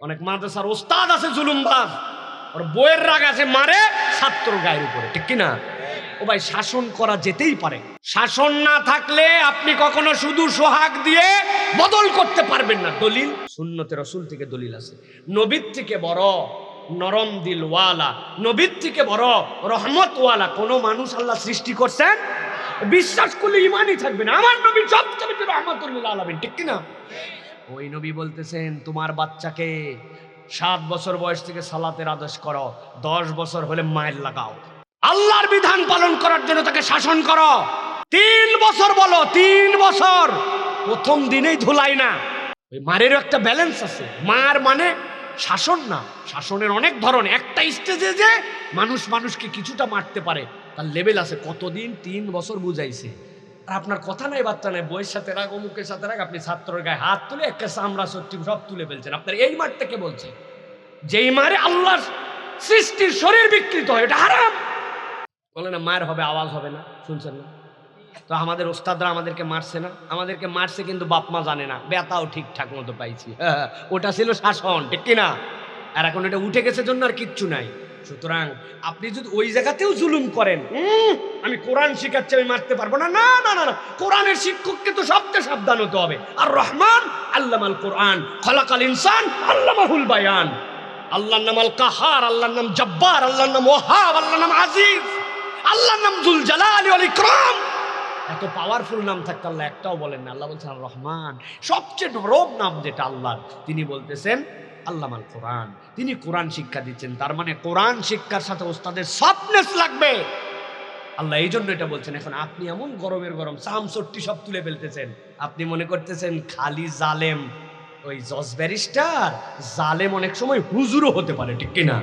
অনেক মাদ্রাসার ওস্তাদ আছে জুলুমবাজ, ওর বইয়ের রাগ আছে, মারে ছাত্র গায়ের উপরে, ঠিক কিনা? ও ভাই, শাসন করা যেতেই পারে। শাসন না থাকলে আপনি কখনো শুধু সোহাগ দিয়ে বদল করতে পারবেন না। দলিল সুন্নতে রাসূল থেকে দলিল আছে। নবীর থেকে বড় নরম দিলওয়ালা, নবীর থেকে বড় রহমতওয়ালা কোন মানুষ আল্লাহ সৃষ্টি করছেন? বিশ্বাস করলে ইমানই থাকবে না। আমার নবী সবচেয়ে বেশি রহমতুল লিল আলামিন, ঠিক কিনা? ওই নবী বলতেছেন, তোমার বাচ্চাকে 7 বছর বয়স থেকে সালাতের আদেশ করো, 10 বছর হলে মায়ের লাগাও। আল্লাহর বিধান পালন করার জন্য তাকে শাসন করো। 3 বছর বলো, 3 বছর। প্রথম দিনেই ধুলাই না। ওই মারেরও একটা ব্যালেন্স আছে। মার মানে শাসন না, শাসনের অনেক ধরন। একটা স্টেজে যে মানুষ মানুষকে কিছুটা মারতে পারে, তার লেভেল আছে। কতদিন? 3 বছর বুঝাইছে। আর আপনার কথা নাই, বার্তা নাই, বইয়ের সাথে রাগ, অমুকের সাথে রাগ, আপনি ছাত্রের গায়ে হাত তুলে একটা চামড়া সত্যি সব তুলে ফেলছেন। আপনার এই মারটা কে বলছে? যেই মারে আল্লাহর সৃষ্টির শরীর বিকৃত হয়, এটা হারাম। বলে না মায়ের হবে, আওয়াজ হবে না, শুনছেন না? তো আমাদের ওস্তাদরা আমাদেরকে মারছে না? আমাদেরকে মারছে, কিন্তু বাপ মা জানে না, বেতাও ঠিকঠাক মতো পাইছি। ওটা ছিল শাসন, ঠিক কিনা? আর এখন এটা উঠে গেছে জন্য আর কিচ্ছু নাই। সুতরাং আপনি যদি ওই জায়গাতেও জুলুম করেন, আমি কোরআন শিখাচ্ছি, আমি মারতে পারবো না, না না না না, কোরআনের শিক্ষককে তো সবচেয়ে সাবধান হতে হবে। আর রহমান আল্লামাল কোরআন, খলাকাল ইনসান আল্লামাহুল বায়ান। আল্লাহর নাম আল কাহার, আল্লাহর নাম জব্বার, আল্লাহর নাম ওয়াহাব, আল্লাহর নাম আজিজ, আল্লাহর নাম যুল জালালি ওয়াল ইকরাম। এত পাওয়ারফুল নাম থাকতে আল্লাহ একটাও বলেন না। আল্লাহ বলছেন আর রহমান। সবচেয়ে নরম নাম যেটা আল্লাহর, তিনি বলতেছেন আল্লামাল কোরআন, তিনি কোরআন শিক্ষা দিচ্ছেন। তার মানে কোরআন শিক্ষার সাথে ওস্তাদের সফটনেস লাগবে। আল্লাহ এই জন্য এটা বলছেন। এখন আপনি এমন গরমের গরম চামচট্টি সব তুলে ফেলতেছেন, আপনি মনে করতেছেন খালি জালেম ওই জজ ব্যারিস্টার। জালেম অনেক সময় হুজুরও হতে পারে, ঠিক কিনা?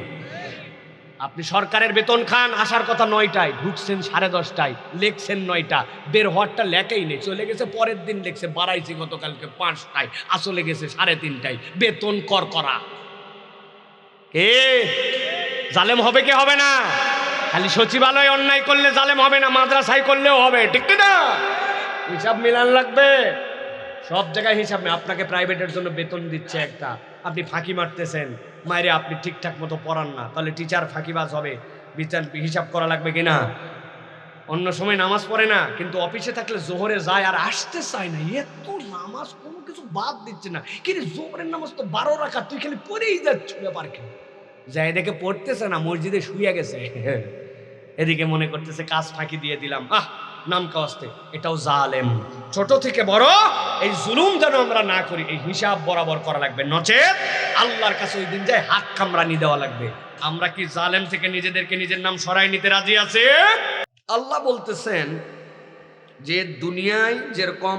আপনি সরকারের বেতন খান, আসার কথা 9টায়, ঢুকছেন 10:30টায়, লেখছেন 9টা, বের হওয়ারটা লেখাই নেই, চলে গেছে পরের দিন লেখছে বাড়াইছি গতকালকে 5টায়, আসলে গেছে 3:30টায়, বেতন কর করা। কে জালেম হবে? কে হবে না? খালি সচিবালয় অন্যায় করলে জালেম হবে না, মাদ্রাসায় করলেও হবে, ঠিক না? হিসাব মিলান লাগবে। সব জায়গায় হিসাব নেই। আপনাকে প্রাইভেটের জন্য বেতন দিচ্ছে একটা, আপনি ফাঁকি মারতেছেন, মায়েরে আপনি ঠিকঠাক মতো পড়ান না, তাহলে টিচার ফাঁকিবাজ হবে। বিচার হিসাব করা লাগবে কিনা? অন্য সময় নামাজ পড়ে না, কিন্তু অফিসে থাকলে জোহরে যায় আর আসতে চায় না। এত নামাজ কোনো কিছু বাদ দিচ্ছে না। কিন্তু জোহরের নামাজ তো 12 রাকাত, তুই খালি পড়েই যাচ্ছ, ব্যাপার কি? যাই দেখে পড়তেছে না, মসজিদে শুয়ে গেছে। এদিকে মনে করতেছে কাজ ফাঁকি দিয়ে দিলাম, নাম কাওয়াস্তে। এটাও জালেম। ছোট থেকে বড় এই জুলুম যেন আমরা না করি, এই হিসাব বরাবর করা লাগবে, নচেত আল্লাহর কাছে ওই দিন যায় হাত কামড়ানি দেওয়া লাগবে। আমরা কি জালেম থেকে নিজেদেরকে নিজের নাম সরাই নিতে রাজি আছে? আল্লাহ বলতেছেন যে দুনিয়ায় যেরকম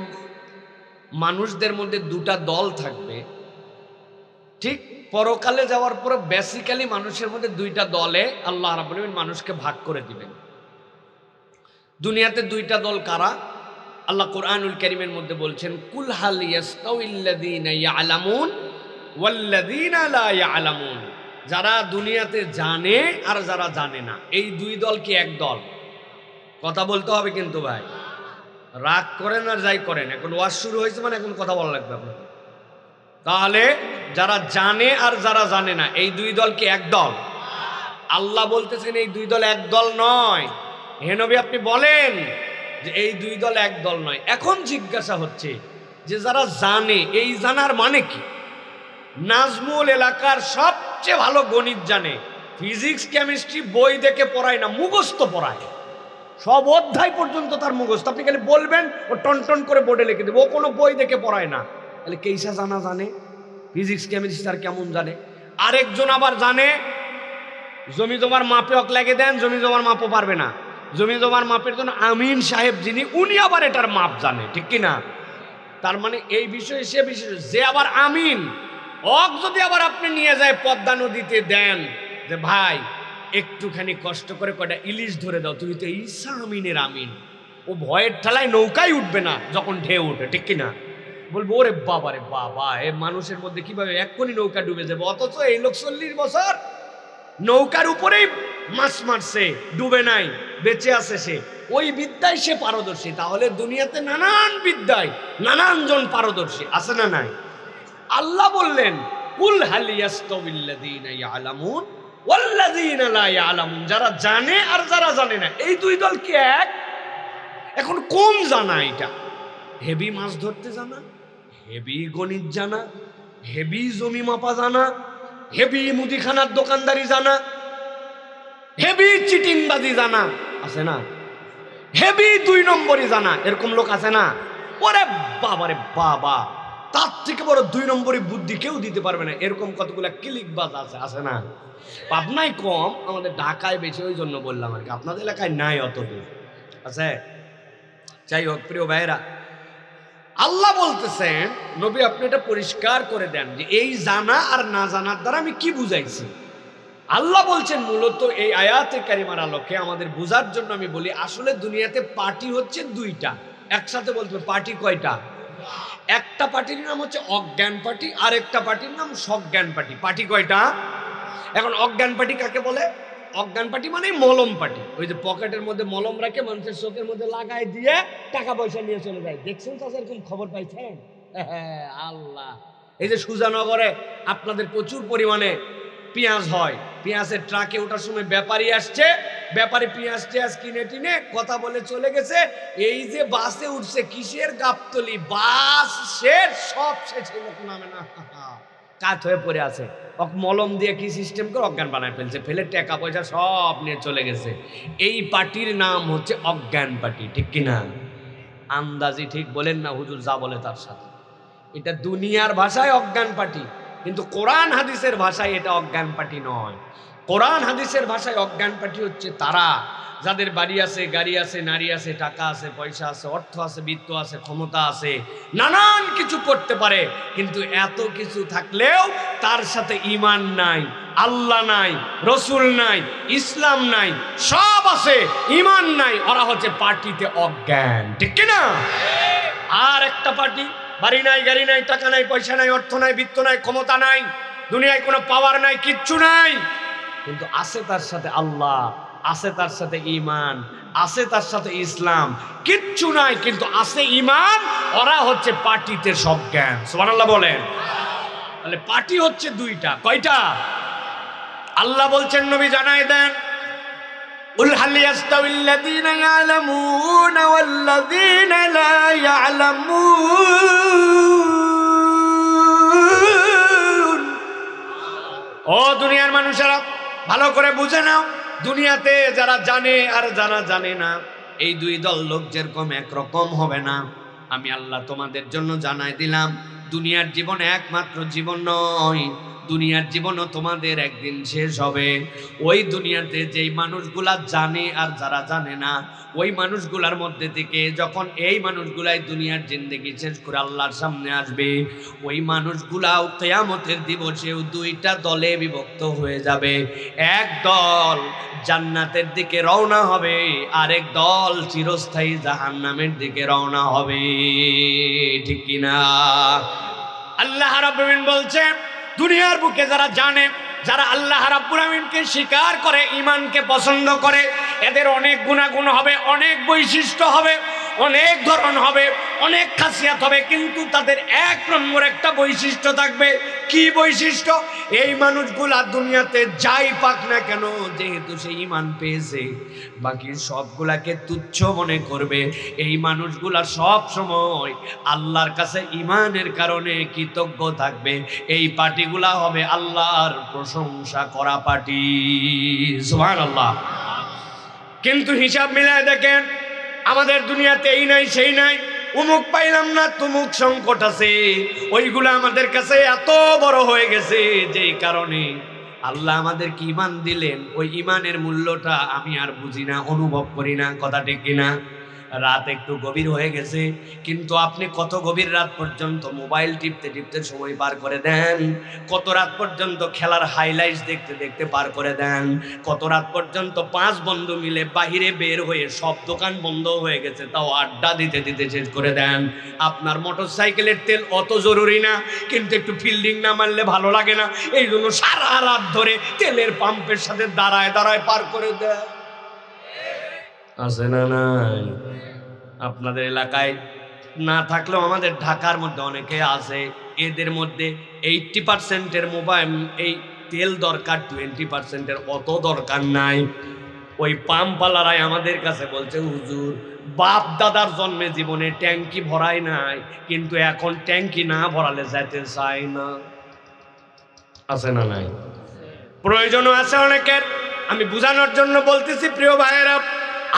মানুষদের মধ্যে 2টা দল থাকবে, ঠিক পরকালে যাওয়ার পরে বেসিক্যালি মানুষের মধ্যে 2টা দলে আল্লাহ রাব্বুল আলামিন মানুষকে ভাগ করে দিবেন। দুনিয়াতে 2টা দল কারা? আল্লাহ কোরআনুল কারীমের মধ্যে বলছেন, কুল হাল ইয়াস্তাউইল্লাযীনা ইয়ালামুন ওয়াল্লাযীনা লা ইয়ালামুন। যারা দুনিয়াতে জানে আর যারা জানে না, এই 2 দল কি এক দল? কথা বলতে হবে কিন্তু ভাই, রাগ করেন আর যাই করেন, এখন ওয়াজ শুরু হয়েছে মানে এখন কথা বলা লাগবে আপনাকে। তাহলে যারা জানে আর যারা জানে না, এই 2 দল কি এক দল? আল্লাহ বলতেছেন এই 2 দল এক দল নয়। হে নবী আপনি বলেন যে এই 2 দল এক দল নয়। এখন জিজ্ঞাসা হচ্ছে যে যারা জানে, এই জানার মানে কি? নাজমুল এলাকার সবচেয়ে ভালো গণিত জানে, ফিজিক্স কেমিস্ট্রি বই দেখে পড়ায় না, মুখস্থ পড়ায়, সব অধ্যায় পর্যন্ত তার মুখস্থ। আপনি খালি বলবেন, ও টন টন করে বোর্ডে লিখে দেবে, ও কোনো বই দেখে পড়ায় না। তাহলে কেইসা জানা জানে? ফিজিক্স কেমিস্ট্রি তার কেমন জানে? আরেকজন আবার জানে জমি জমার মাপে অক লাগে দেন, জমি জমার মাপও পারবে না। জমি জমার মাপের জন্য আমিন সাহেব যিনি, উনি আবার এটার মাপ জানে, ঠিক কিনা? তার মানে এই বিষয়ে সে বিষয়, যে আবার আমিন, অক যদি আবার আপনি নিয়ে যায় পদ্মা নদীতে দেন যে ভাই একটুখানি কষ্ট করে কয়টা ইলিশ ধরে দাও, তুমি তো ঈসা আমিনের আমিন, ও ভয়ের ঠেলায় নৌকায় উঠবে না যখন ঢেউ উঠে, ঠিক কিনা? বলবো ওরে বাবা রে বাবা, এ মানুষের মধ্যে কিভাবে এক্ষুনি নৌকা ডুবে যাবে, অথচ এই লোক 40 বছর নৌকার উপরেই মাছ মারছে, ডুবে নাই, বেঁচে আছে সে, ওই বিদ্যায় সে পারদর্শী। তাহলে দুনিয়াতে নানান বিদ্যায় নানান জন পারদর্শী আছে না নাই? আল্লাহ বললেন কুল হাল ইয়াস্তাবিল্লাযীনা ইয়ালামুন ওয়াল্লাযীনা লা ইয়ালামুন, যারা জানে আর যারা জানে না এই দুই দল কি এক? এখন কোন জানা? এটা হেভি মাছ ধরতে জানা, হেভি গণিত জানা, হেভি জমি মাপা জানা, হেভি মুদিখানার দোকানদারি জানা, হেভি চিটিংবাজি জানা, আছে না? হেভি 2 নম্বরই জানা, এরকম লোক আছে না? ওরে বাবা রে বাবা, তার থেকে বড় 2 নম্বরই বুদ্ধি কেউ দিতে পারবে না, এরকম কতগুলা ক্লিকবাজ আছে, আছে না? পাবনায় কম, আমাদের ঢাকায় বেশি, ওই জন্য বললাম আর কি। আপনাদের এলাকায় নাই অতদূর, আছে? যাই হোক প্রিয় ভাইরা, আল্লাহ বলতেছেন নবী আপনি এটা পরিষ্কার করে দেন যে এই জানা আর না জানার দ্বারা আমি কি বুঝাইছি। আল্লাহ বলছেন মূলত এই আয়াতে কারিমার আলোকে আমাদের বোঝার জন্য আমি বলি, আসলে দুনিয়াতে পার্টি হচ্ছে 2টা। একসাথে বলতে পার্টি কয়টা? একটা পার্টির নাম হচ্ছে অজ্ঞান পার্টি, আর একটা পার্টির নাম সজ্ঞান পার্টি। পার্টি কয়টা? এখন অজ্ঞান পার্টি কাকে বলে? অজ্ঞান পার্টি মানে মলম পার্টি, ওই যে পকেটের মধ্যে মলম রাখে মানুষের চোখের মধ্যে লাগাই দিয়ে টাকা পয়সা নিয়ে চলে যায়। দেখছেন তো এরকম খবর পাইছেন? আল্লাহ, এই যে সুজানগরে আপনাদের প্রচুর পরিমাণে পেঁয়াজ হয়, পেঁয়াজের ট্রাকে ওঠার সময় ব্যাপারী আসছে, ব্যাপারী পেঁয়াজ টিয়াজ কিনে টিনে কথা বলে চলে গেছে। এই যে বাসে উঠছে, কিসের গাবতলি, বাস শেষ, সব শেষ, নামে না, কাত হয়ে পড়ে আছে। মলম দিয়ে কি সিস্টেম করে অজ্ঞান বানায় ফেলছে, ফেলে টাকা পয়সা সব নিয়ে চলে গেছে। এই পার্টির নাম হচ্ছে অজ্ঞান পার্টি, ঠিক কিনা? আন্দাজি ঠিক বলেন না, হুজুর যা বলে তার সাথে। এটা দুনিয়ার ভাষায় অজ্ঞান পার্টি, কিন্তু কোরআন হাদিসের ভাষায় এটা অজ্ঞান পার্টি নয়। কোরআন হাদিসের ভাষায় অজ্ঞান পার্টি হচ্ছে তারা যাদের বাড়ি আছে, গাড়ি আছে, নারী আছে, টাকা আছে, পয়সা আছে, অর্থ আছে, বিত্ত আছে, ক্ষমতা আছে, নানান কিছু করতে পারে, কিন্তু এত কিছু থাকলেও তার সাথে ঈমান নাই, আল্লাহ নাই, রসুল নাই, ইসলাম নাই, সব আছে, ঈমান নাই, ওরা হচ্ছে পার্টিতে অজ্ঞান, ঠিক কিনা? আর একটা পার্টি বাড়ি নাই, গাড়ি নাই, টাকা নাই, পয়সা নাই, অর্থ নাই, বিত্ত নাই, ক্ষমতা নাই, দুনিয়ায় কোনো পাওয়ার নাই, কিচ্ছু নাই, কিন্তু আছে তার সাথে আল্লাহ, আছে তার সাথে ঈমান, আছে তার সাথে ইসলাম, কিচ্ছু নাই কিন্তু আছে ঈমান, ওরা হচ্ছে পার্টিতে সজ্ঞান। সুবহানাল্লাহ বলেন। তাহলে পার্টি হচ্ছে 2টা। কয়টা? আল্লাহ বলছেন নবী জানাই দেন, কুল হাল ইয়াস্তাবিল্লাযীনা ইয়ালামুনা ওয়াল্লাযীনা লা ইয়ালামুন। ও দুনিয়ার মানুষেরা, ভালো করে বুঝে নাও, দুনিয়াতে যারা জানে আর যারা জানে না এই 2 দল লোক যেরকম একরকম হবে না। আমি আল্লাহ তোমাদের জন্য জানাই দিলাম, দুনিয়ার জীবন একমাত্র জীবন নয়, দুনিয়ার জীবনও তোমাদের একদিন শেষ হবে। ওই দুনিয়াতে যেই মানুষগুলা জানে আর যারা জানে না, ওই মানুষগুলার মধ্যে থেকে যখন এই মানুষগুলাই দুনিয়ার জিন্দেগি শেষ করে আল্লাহর সামনে আসবে, ওই মানুষগুলাও কিয়ামতের দিবসেও 2টা দলে বিভক্ত হয়ে যাবে। এক দল জান্নাতের দিকে রওনা হবে, আরেক দল চিরস্থায়ী জাহান্নামের দিকে রওনা হবে, ঠিক কিনা? আল্লাহ রাব্বুল আলামিন বলছে, দুনিয়ার বুকে যারা জানে, যারা আল্লাহ রাব্বুল আমিনকে স্বীকার করে, ঈমানকে পছন্দ করে, এদের অনেক গুণাগুণ হবে, অনেক বৈশিষ্ট্য হবে, অনেক ধরন হবে, অনেক খাসিয়াত হবে, কিন্তু তাদের 1 নম্বর একটা বৈশিষ্ট্য থাকবে। কি বৈশিষ্ট্য? এই মানুষগুলা দুনিয়াতে যাই পাক না কেন, যেহেতু সে ঈমান পেয়েছে, বাকি সবগুলাকে তুচ্ছ মনে করবে। এই মানুষগুলা সব সময় আল্লাহর কাছে ঈমানের কারণে কৃতজ্ঞ থাকবে। এই পার্টিগুলা হবে আল্লাহর প্রশংসা করা পার্টি। সুবহানাল্লাহ। কিন্তু হিসাব মিলায় দেখেন, আমাদের দুনিয়াতে এই নাই সেই নাই, উমুক পাইলাম না, তুমুক সংকট আছে, ওইগুলো আমাদের কাছে এত বড় হয়ে গেছে, যেই কারণে আল্লাহ আমাদেরকে ঈমান দিলেন, ওই ঈমানের মূল্যটা আমি আর বুঝি না, অনুভব করি না। কথা ঠিক কিনা? রাত একটু গভীর হয়ে গেছে, কিন্তু আপনি কত গভীর রাত পর্যন্ত মোবাইল টিপতে টিপতে সময় পার করে দেন, কত রাত পর্যন্ত খেলার হাইলাইটস দেখতে দেখতে পার করে দেন, কত রাত পর্যন্ত 5 বন্ধু মিলে বাহিরে বের হয়ে, সব দোকান বন্ধ হয়ে গেছে তাও আড্ডা দিতে দিতে শেষ করে দেন। আপনার মোটরসাইকেলের তেল অত জরুরি না, কিন্তু একটু ফিল্ডিং না মারলে ভালো লাগে না, এই জন্য সারা রাত ধরে তেলের পাম্পের সাথে দাঁড়ায় দাঁড়ায় পার করে দেয়। আছে না নাই? আপনাদের এলাকায় না থাকলেও আমাদের ঢাকার মধ্যে অনেকে আছে, এদের মধ্যে 80% মোবাইল এই তেল দরকার, 20% অত দরকার নাই। ওই পাম্পওয়ালারাই আমাদের কাছে বলছে, হুজুর বাপ দাদার জন্মে জীবনে ট্যাঙ্কি ভরাই নাই, কিন্তু এখন ট্যাঙ্কি না ভরালে যেতে চাই না। আছে না নাই? প্রয়োজনও আছে অনেকের। আমি বুঝানোর জন্য বলতেছি প্রিয় ভাইয়েরা,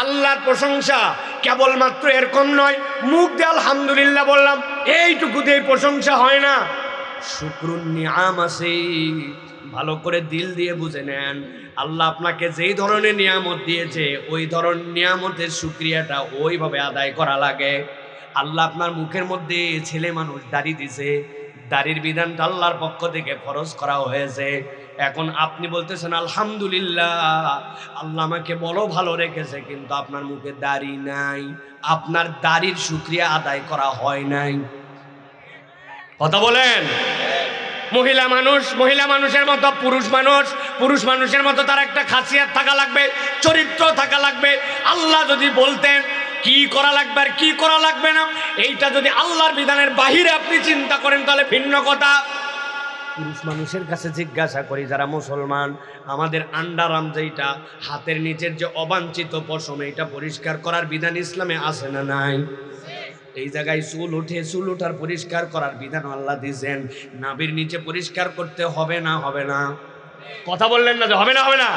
আল্লাহর প্রশংসা কেবলমাত্র এরকম নয় মুখ দিয়ে আলহামদুলিল্লাহ বললাম এইটুকু দিয়ে প্রশংসা হয় না, শুকরুন নিয়াম আছে। ভালো করে দিল দিয়ে বুঝে নেন, আল্লাহ আপনাকে যেই ধরনের নিয়ামত দিয়েছে ওই ধরনের নিয়ামতের শুকরিয়াটা ওইভাবে আদায় করা লাগে। আল্লাহ আপনার মুখের মধ্যে ছেলে মানুষ দাড়ি দিছে, দাড়ির বিধানটা আল্লাহর পক্ষ থেকে ফরজ করা হয়েছে। এখন আপনি বলতেছেন আলহামদুলিল্লাহ আল্লাহ আমাকে বড় ভালো রেখেছে, কিন্তু আপনার মুখে দাড়ি নাই, আপনার দাড়ির শুকরিয়া আদায় করা হয় নাই। কথা বলেন। মহিলা মানুষের মতো পুরুষ মানুষের মতো তার একটা খাসিয়াত থাকা লাগবে, চরিত্র থাকা লাগবে। আল্লাহ যদি বলতেন কি করা লাগবে আর কি করা লাগবে না, এইটা যদি আল্লাহর বিধানের বাহিরে আপনি চিন্তা করেন তাহলে ভিন্ন কথা। পুরুষ মানুষের কাছে জিজ্ঞাসা করি, যারা মুসলমান, আমাদের আন্ডারআর্ম যেটা হাতের নিচের যে অবাঞ্ছিত পশম, এটা পরিষ্কার করার বিধান ইসলামে আছে না নাই? এই জায়গায় চুল ওঠে, চুল ওঠার পরিষ্কার করার বিধান আল্লাহ দিয়েছেন। নাভির নিচে পরিষ্কার করতে হবে না হবে না? কথা বললেন না যে হবে না হবে না?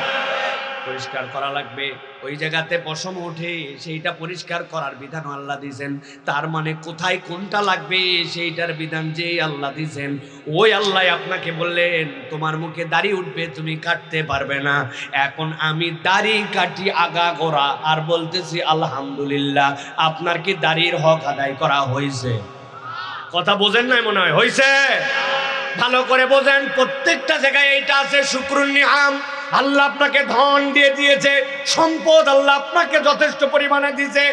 পরিষ্কার করা লাগবে। ওই জায়গাতে পশম ওঠে, সেইটা পরিষ্কার করার বিধান আল্লাহ দিয়েছেন। তার মানে কোথায় কোনটা লাগবে সেইটার বিধান যে আল্লাহ দিয়েছেন, ওই আল্লাহ আপনাকে বললেন তোমার মুখে দাড়ি উঠবে, তুমি কাটতে পারবে না। এখন আমি দাড়ি কাটি আগা গোড়া আর বলতেছি আলহামদুলিল্লাহ। আপনার কি দাড়ির হক আদায় করা হয়েছে? কথা বোঝেন নাই মনে হয়? হয়েছে? ভালো করে বোঝেন। প্রত্যেকটা জায়গায় এইটা আছে, শুকরুন নিআম। আল্লাহ আপনাকে ধন দিয়ে দিয়েছে, সম্পদ আল্লাহ আপনাকে যথেষ্ট পরিমাণে দিয়েছে।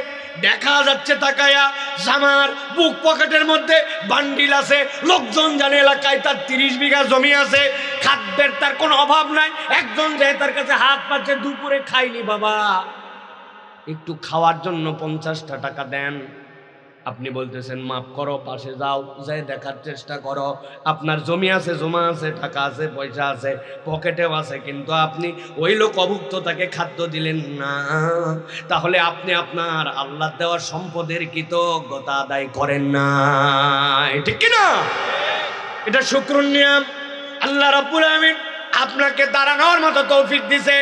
দেখা যাচ্ছে তাকায়া জামার বুক পকেটের মধ্যে বান্ডিল আছে, লোকজন জানে এলাকায় তার 30 বিঘা জমি আছে, খাদ্যের তার কোনো অভাব নাই। একজন যায় তার কাছে হাত পাচ্ছে, দুপুরে খাইনি বাবা, একটু খাওয়ার জন্য 50টা টাকা দেন। আপনি বলতেছেন মাফ করো, পাশে যাও, যাই দেখার চেষ্টা করো। আপনার জমি আছে, জমা আছে, টাকা আছে, পয়সা আছে, পকেটেও আছে, কিন্তু আপনি ওই লোক অভুক্ত তাকে খাদ্য দিলেন না। তাহলে আপনি আপনার আল্লাহ দেওয়ার সম্পদের কৃতজ্ঞতা আদায় করেন না, ঠিক কি না? এটা শুকরুন নিয়াম। আল্লাহ রাব্বুল আলামিন আপনাকে দাঁড়ানোর মতো তৌফিক দিছে,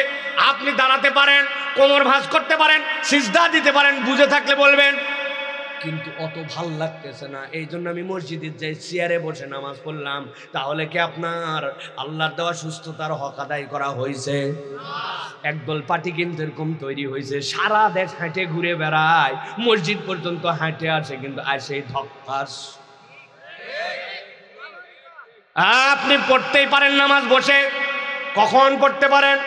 আপনি দাঁড়াতে পারেন, কোমর ভাঁজ করতে পারেন, সিজদা দিতে পারেন। বুঝে থাকলে বলবেন কিন্তু অত ভাল লাগতেছে না, এই জন্য আমি মসজিদে যাই, চেয়ারে বসে নামাজ পড়লাম। তাহলে কি আপনার আল্লাহর দেওয়া সুস্থতার হক আদায় করা হয়েছে? একদল পার্টি কিন্তু এরকম তৈরি হয়েছে, সারা দেশ হাঁটে ঘুরে বেড়ায়, মসজিদ পর্যন্ত হাঁটে আসে, কিন্তু আসে ধক্কাস। আপনি পড়তেই পারেন নামাজ বসে, কখন পড়তে পারেন?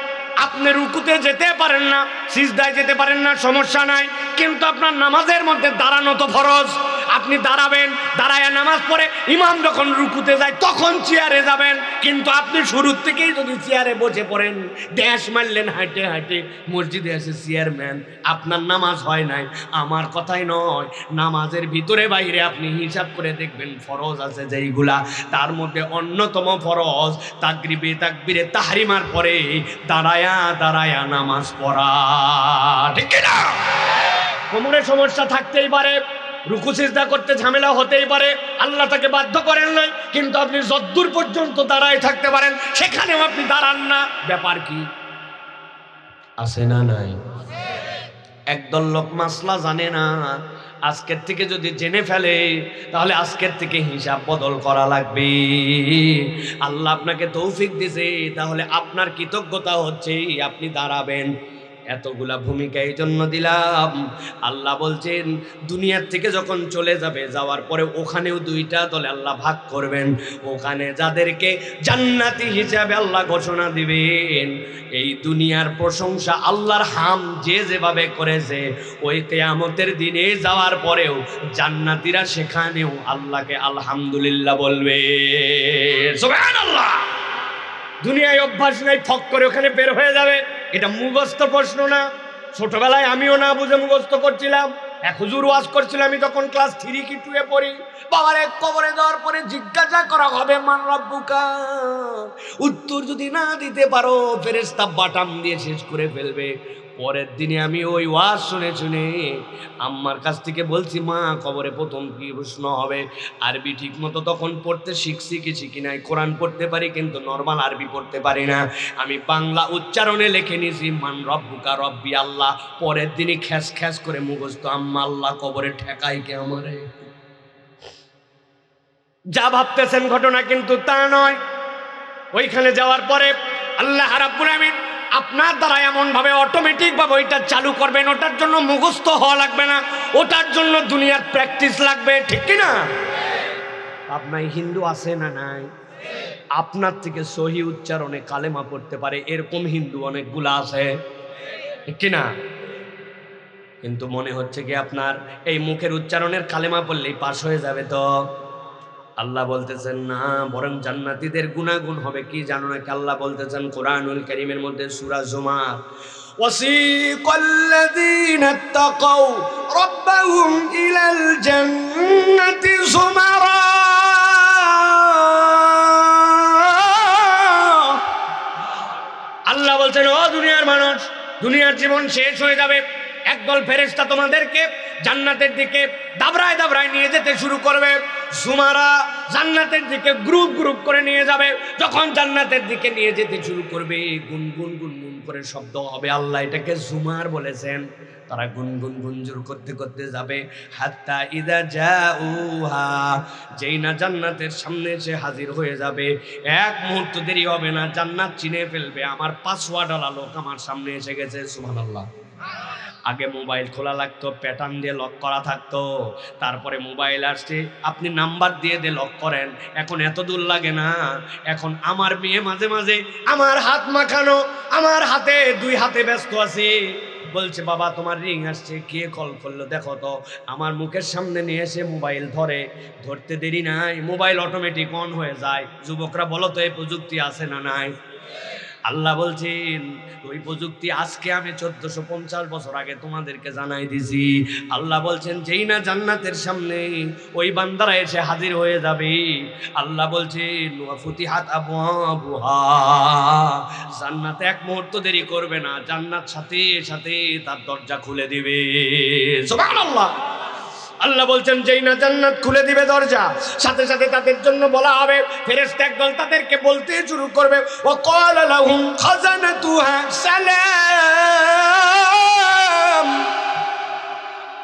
আপনি রুকুতে যেতে পারেন না, সিজদায় যেতে পারেন না, সমস্যা নাই, কিন্তু আপনার নামাজের মধ্যে দাঁড়ানো তো ফরজ। আপনি দাঁড়াবেন, দাঁড়ায় নামাজ পড়ে ইমাম যখন রুকুতে যায় তখন চেয়ারে যাবেন। কিন্তু আপনি শুরুর থেকেই যদি চেয়ারে বসে পড়েন, ড্যাশ মারলেন হাঁটে হাঁটে, মসজিদে এসে চেয়ারম্যান, আপনার নামাজ হয় নাই। আমার কথাই নয়, নামাজের ভিতরে বাইরে আপনি হিসাব করে দেখবেন ফরজ আছে যেইগুলা, তার মধ্যে অন্যতম ফরজ তাকবীরে তাহরিমার পরে দাঁড়ায়া দাঁড়ায়া নামাজ পড়া, ঠিক না? কোমরে সমস্যা থাকতেই পারে, রুকু সিজদা করতে ঝামেলা হতেই পারে, আল্লাহ তাকে বাধ্য করেন নাই, কিন্তু আপনি যদ্দূর পর্যন্ত দাঁড়ায় থাকতে পারেন সেখানেও আপনি দাঁড়ান না। ব্যাপার কি আছে না নাই? একদল লোক মাসলা জানে না, আজকের থেকে যদি জেনে ফেলে তাহলে আজকের থেকে হিসাব বদল করা লাগবে। আল্লাহ আপনাকে তৌফিক দিয়েছে, তাহলে আপনার কৃতজ্ঞতা হচ্ছে আপনি দাঁড়াবেন। এতগুলা ভূমিকা এই জন্য দিলাম। আল্লাহ বলছেন দুনিয়ার থেকে যখন চলে যাবে, যাওয়ার পরে ওখানেও দুইটা দলে আল্লাহ ভাগ করবেন। ওখানে যাদেরকে জান্নাতি হিসাবে আল্লাহ ঘোষণা দিবেন, এই দুনিয়ার প্রশংসা আল্লাহর হাম যে যেভাবে করেছে, ওই কিয়ামতের দিনে যাওয়ার পরেও জান্নাতীরা সেখানেও আল্লাহকে আলহামদুলিল্লাহ বলবে, সুবহানাল্লাহ। দুনিয়ায় অভ্যাস নাই, ফক করে ওখানে বের হয়ে যাবে। এটা মুখস্থ প্রশ্ন না, ছোটবেলায় আমিও না বুঝে মুখস্থ করছিলাম। এক হুজুর ওয়াজ করছিল, আমি তখন ক্লাস 3 কি 2 এ পড়ি। বাবারে কবরে যাওয়ার পরে জিজ্ঞাসা করা হবে মান রব্বুকা, উত্তর যদি না দিতে পারো ফেরেশতা বাটাম দিয়ে শেষ করে ফেলবে। পরের দিনে আমি ওই ওয়াজ শুনে শুনে আম্মার কাছ থেকে বলছি, মা কবরে প্রথম কি প্রশ্ন হবে? আরবি ঠিক মতো তখন পড়তে শিখি নাই, কোরআন পড়তে পারি কিন্তু নর্মাল আরবি পড়তে পারি না। আমি বাংলা উচ্চারণে লিখে নিয়েছি মান রব্বুকা, রব্বি আল্লাহ। পরের দিনই খ্যাস খ্যাস করে মুখস্থ, আম্মা আল্লাহ কবরে ঠেকাই কে আমারে। যা ভাবতেছেন ঘটনা কিন্তু তা নয়। ওইখানে যাওয়ার পরে আল্লাহ রাব্বুল আমিন আপনার দ্বারা এমন ভাবে অটোমেটিক ভাবে ওইটা চালু করবেন, ওটার জন্য মুখস্থ হওয়া লাগবে না, ওটার জন্য দুনিয়ার প্র্যাকটিস লাগবে, ঠিক কি না? আপনার হিন্দু আছে না নাই? আপনার থেকে সহি উচ্চারণে কালেমা পড়তে পারে এরকম হিন্দু অনেকগুলা আছে, ঠিক কি না? কিন্তু মনে হচ্ছে কি আপনার এই মুখের উচ্চারণের কালেমা পড়লেই পাস হয়ে যাবে। তো আল্লাহ বলতেছেন না, বরং জান্নাতীদের গুনাহগুণ হবে কি জানো নাকি? আল্লাহ বলতেছেন কোরআনুল কারীমের মধ্যে সূরা জুমার, ওয়াসিকাল্লাযীনা তাকাউ রাব্বাহুম ইলাল জান্নাতি যুমারা। আল্লাহ বলছেন ও দুনিয়ার মানুষ, দুনিয়ার জীবন শেষ হয়ে যাবে, একদল ফেরেশতা তোমাদেরকে জান্নাতের দিকে দাবড়ায় দাবড়ায় নিয়ে যেতে শুরু করবে। সুমারা, জান্নাতের দিকে গ্রুপ গ্রুপ করে নিয়ে যাবে। যখন জান্নাতের দিকে নিয়ে যেতে শুরু করবে, গুনগুন গুনগুন করে শব্দ হবে, আল্লাহ এটাকে জুমার বলেছেন। তারা গুনগুন গুনজুর করতে করতে যাবে, হাত্তা ইদা জাউহা, যেই না জান্নাতের সামনে এসে হাজির হয়ে যাবে, এক মুহূর্ত দেরি হবে না, জান্নাত চিনে ফেলবে আমার পাসওয়ার্ডওয়ালা লোক আমার সামনে এসে গেছে। সুবহানাল্লাহ। আগে মোবাইল খোলা লাগতো, প্যাটার্ন দিয়ে লক করা থাকতো, তারপরে মোবাইল আসছে আপনি নাম্বার দিয়ে লক করেন। এখন এত দূর লাগে না। এখন আমার মেয়ে মাঝে মাঝে আমার হাত মাখানো, আমার হাতে দুই হাতে ব্যস্ত আছি, বলছে বাবা তোমার রিং আসছে, কে কল করলো দেখো তো। আমার মুখের সামনে নিয়ে এসে মোবাইল ধরে, ধরতে দেরি নাই, মোবাইল অটোমেটিক অন হয়ে যায়। যুবকরা বলো তো এই প্রযুক্তি আছে না নাই? আল্লাহ বলছেন ওই প্রযুক্তি আজকে আমি 1450 বছর আগে তোমাদেরকে জানাই দিছি। আল্লাহ বলছেন যেই না জান্নাতের সামনে ওই বান্দারা এসে হাজির হয়ে যাবে, আল্লাহ বলছেন ওয়া ফুতিহাত আবওয়াবুহা, জান্নাতে এক মুহূর্ত দেরি করবে না, জান্নাত সাথে সাথে তার দরজা খুলে দিবে। সুবহানাল্লাহ। আল্লাহ বলছেন যেই না জান্নাত খুলে দিবে দরজা, সাথে সাথে তাদের জন্য বলা হবে, ফেরেশতা একদল তাদেরকে বলতে শুরু করবে, ওয়া ক্বালা লাহুম খাজানাতুহা সালাম।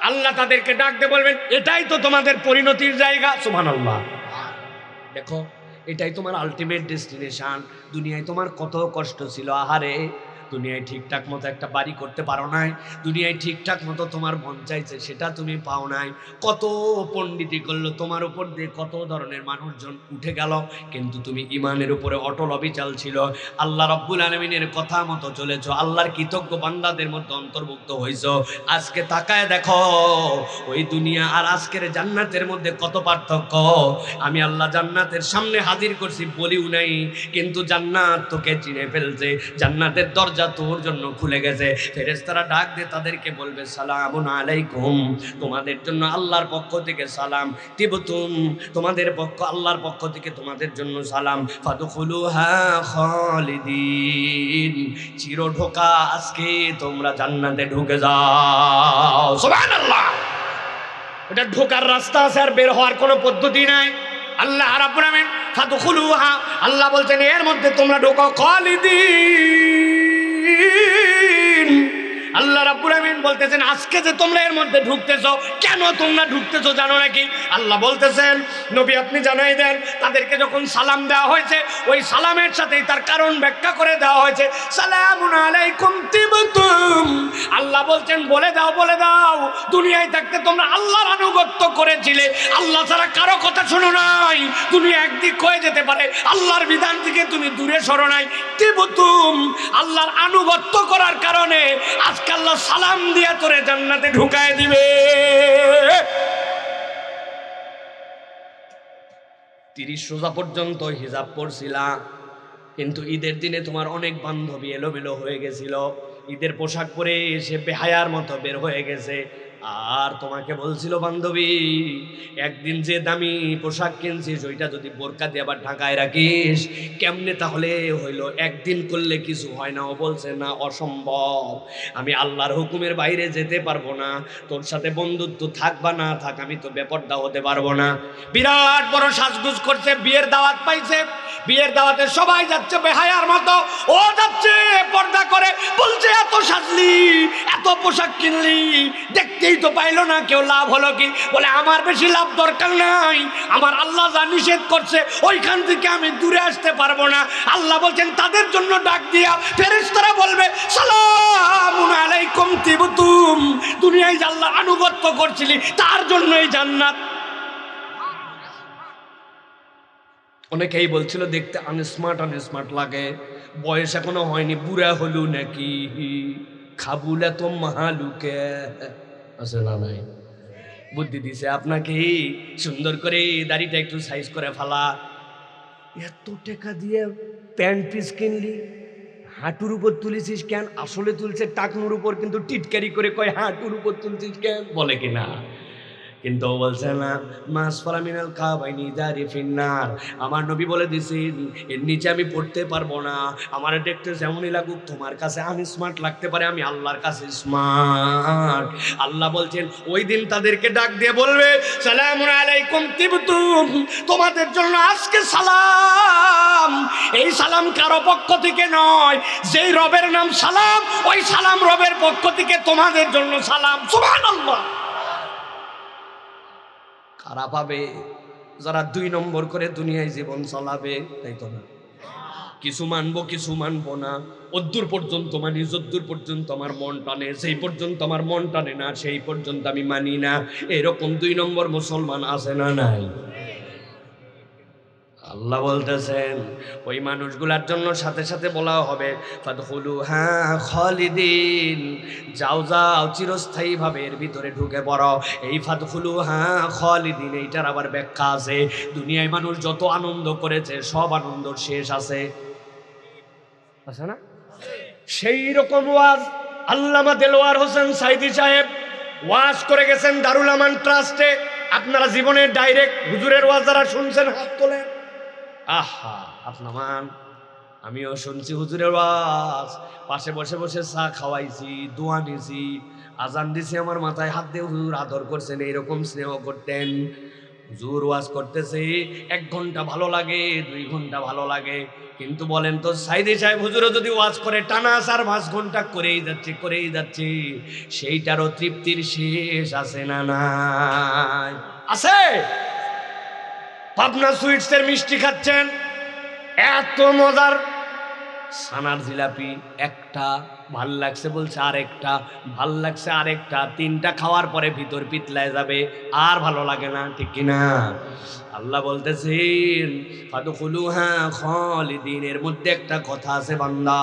আল্লাহ তাদেরকে ডাক দিয়ে বলবেন এটাই তো তোমাদের পরিণতির জায়গা। সুবহানাল্লাহ। দেখো এটাই তোমার আলটিমেট ডেস্টিনেশন। দুনিয়ায় তোমার কত কষ্ট ছিল, আহারে দুনিয়ায় ঠিকঠাক মতো একটা বাড়ি করতে পারো নাই, দুনিয়ায় ঠিকঠাক মতো তোমার মন চাইছে সেটা তুমি পাও নাই, কত পণ্ডিতি করলো তোমার উপর দিয়ে, কত ধরনের মানুষজন উঠে গেল, কিন্তু তুমি ইমানের উপরে অটল অবিচল ছিল, আল্লাহ রাব্বুল আলামিনের কথা মতো চলেছো, আল্লাহর কৃতজ্ঞ বান্দাদের মধ্যে অন্তর্ভুক্ত হইছো। আজকে তাকায় দেখো ওই দুনিয়া আর আজকের জান্নাতের মধ্যে কত পার্থক্য। আমি আল্লাহ জান্নাতের সামনে হাজির করছি বলিও নাই, কিন্তু জান্নাত তোকে চিনে ফেলছে, জান্নাতের দরজা তোর জন্য খুলে গেছে। ফেরেশতারা ডাক দিয়ে তাদেরকে বলবে সালামুন আলাইকুম, তোমাদের জন্য আল্লাহর পক্ষ থেকে সালাম, তিবতুম, তোমাদের পক্ষ আল্লাহর পক্ষ থেকে তোমাদের জন্য সালাম, ফাদখুলুহা খালিদিন, চির ঢোকা আজকে তোমরা জান্নাতে ঢুকে যাও। সুবহানাল্লাহ। এটা ঢোকার রাস্তা আছে, আর বের হওয়ার কোনো পদ্ধতি নাই। আল্লাহ রাব্বুল আমিন ফাদখুলুহা, আল্লাহ বলছেন এর মধ্যে তোমরা ঢোকো, খালিদিন। আল্লাহ রাব্বুল আমিন বলতেছেন আজকে যে তোমরা এর মধ্যে ঢুকতেছো, কেন তোমরা ঢুকতেছো জানো নাকি? আল্লাহ বলতেছেন নবী আপনি জানাই দেন। তাদেরকে যখন সালাম দেওয়া হয়েছে ওই সালামের সাথেই তার কারণ ব্যাখ্যা করে দেওয়া হয়েছে, সালামুন আলাইকুম তিবতুম। আল্লাহ বলছেন বলে দাও, বলে দাও দুনিয়ায় থাকতে তোমরা আল্লাহর আনুগত্য করেছিলে, আল্লাহ ছাড়া কারো কথা শোনো নাই, দুনিয়া একদিক হয়ে যেতে পারে, আল্লাহর বিধান থেকে তুমি দূরে সরো নাই, তিবতুম, আল্লাহর আনুগত্য করার কারণে আজকে আল্লাহ সালাম দিয়া তোরে জান্নাতে ঢুকায় দিবে। 30 রোজা পর্যন্ত হিজাব পরছিলা, কিন্তু ঈদের দিনে তোমার অনেক বান্ধবী এলোমেলো হয়ে গেছিল, ঈদের পোশাক পরে এসে বেহায়ার মতো বের হয়ে গেছে, আর তোমাকে বলছিল বান্ধবী, একদিন যে দামি পোশাক কিনছিস ওইটা যদি বোরকা দিয়ে আবার ঢাকায় রাখিস কেমনে তাহলে হইল? একদিন করলে কিছু হয় না। ও বলছে না, অসম্ভব, আমি আল্লাহর হুকুমের বাইরে যেতে পারবো না। তোর সাথে বন্ধুত্ব থাক বা না থাক, আমি তো বেপরদা হতে পারবো না। বিরাট বড় সাজগুজ করছে, বিয়ের দাওয়াত পাইছে, বিয়ের দাওয়াতে সবাই যাচ্ছে বেহায়ার মতো, ও যাচ্ছে পর্দা করে। বলছে এত সাজলি, এত পোশাক কিনলি, দেখতেই তো পাইলো না কেউ, লাভ হলো কি? বলে আমার বেশি লাভ দরকার নাই, আমার আল্লাহ যা নিষেধ করছে ওইখান থেকে আমি দূরে আসতে পারবো না। আল্লাহ বলছেন তাদের জন্য ডাক দিয়া ফেরেশতারা বলবে সালামুন আলাইকুম তিবতুম, দুনিয়ায় যে আল্লাহ আনুগত্য করছিলি তার জন্যই জান্নাত। অনেকেই বলছিল দেখতে আনস্মার্ট লাগে, বয়স এখনো হয়নি, বুড়া হলু নাকি, খাবুলা তো মাহালুকে আছে না নাই? বুদ্ধি দিছে আপনাকে, সুন্দর করে দাড়িটা একটু সাইজ করে ফেলা। এত টাকা দিয়ে প্যান্ট পিস কিনলি, হাঁটুর উপর তুলেছিস কেন? আসলে তুলছে টাকনুর উপর, কিন্তু টিটকারি করে কয় হাঁটুর উপর তুলছিস কেন, বলে কিনা? কিন্তু বলছে না, মাস ফালামিনাল কাবাইনি দারি ফিন্নার, আমার নবী বলে দিছেন এর নিচে আমি পড়তে পারবো না। আমার দেখতে যেমনই লাগুক তোমার কাছে আনস্মার্ট লাগতে পারে, আমি আল্লাহর কাছে স্মার্ট। আল্লাহ বলছেন ওই দিন তাদেরকে ডাক দিয়ে বলবে সালামুন আলাইকুম তিবতুম, তোমাদের জন্য আজকে সালাম। এই সালাম কারো পক্ষ থেকে নয়, যেই রবের নাম সালাম ওই সালাম রবের পক্ষ থেকে তোমাদের জন্য সালাম। সুবহানাল্লাহ। খারাপ হবে যারা 2 নম্বর করে দুনিয়ায় জীবন চালাবে, তাই তো না? কিছু মানবো কিছু মানবো না, অদ্দূর পর্যন্ত মানি যদ্দূর পর্যন্ত আমার মন টানে, সেই পর্যন্ত আমার মন টানে না, সেই পর্যন্ত আমি মানি না। এরকম 2 নম্বর মুসলমান আছে না নাই? আল্লাহ বলতেছেন ওই মানুষগুলার জন্য সাথে সাথে বলা হবে ফাদখুলুহা খালিদিন, যাও যাও চিরস্থায়ীভাবে এর ভিতরে ঢুকে পড়ো। এই ফাদখুলুহা খালিদিন এইটার আবার ব্যাখ্যা আছে। দুনিয়ায় মানুষ যত আনন্দ করেছে সব আনন্দ শেষ আছে, আছে না? সেই রকম ওয়াজ আল্লামা দেলোয়ার হোসেন সাইদি সাহেব ওয়াজ করে গেছেন দারুল আমান ট্রাস্টে। আপনারা জীবনে ডাইরেক্ট হুজুরের ওয়াজ যারা শুনছেন হাত তোলেন। আহা আপনার, আমিও শুনছি হুজুরের ওয়াজ, পাশে বসে বসে চা খাওয়াইছি, দোয়া নিয়েছি, আজান দিছি, আমার মাথায় হাত দিয়ে হুজুর আদর করছেন, এইরকম স্নেহ করতেন। হুজুর ওয়াজ করতেছে 1 ঘন্টা ভালো লাগে, 2 ঘন্টা ভালো লাগে, কিন্তু বলেন তো সাইদি সাহেব হুজুরও যদি ওয়াজ করে টানা 4-5 ঘন্টা করেই যাচ্ছে, সেইটারও তৃপ্তির শেষ আছে না নাই? আছে। পাবনা সুইটসের মিষ্টি খাচ্ছেন, এত মজার সানার জিলাপি, একটা ভাল লাগছে বলছে আরেকটা, ভাল লাগছে আরেকটা, 3টা খাওয়ার পরে ভিতর পিতলায় যাবে, আর ভালো লাগে না, ঠিক কিনা? আল্লাহ বলতেছেন ফাদখুলুহা খালিদিন, এর মধ্যে একটা কথা আছে বান্দা,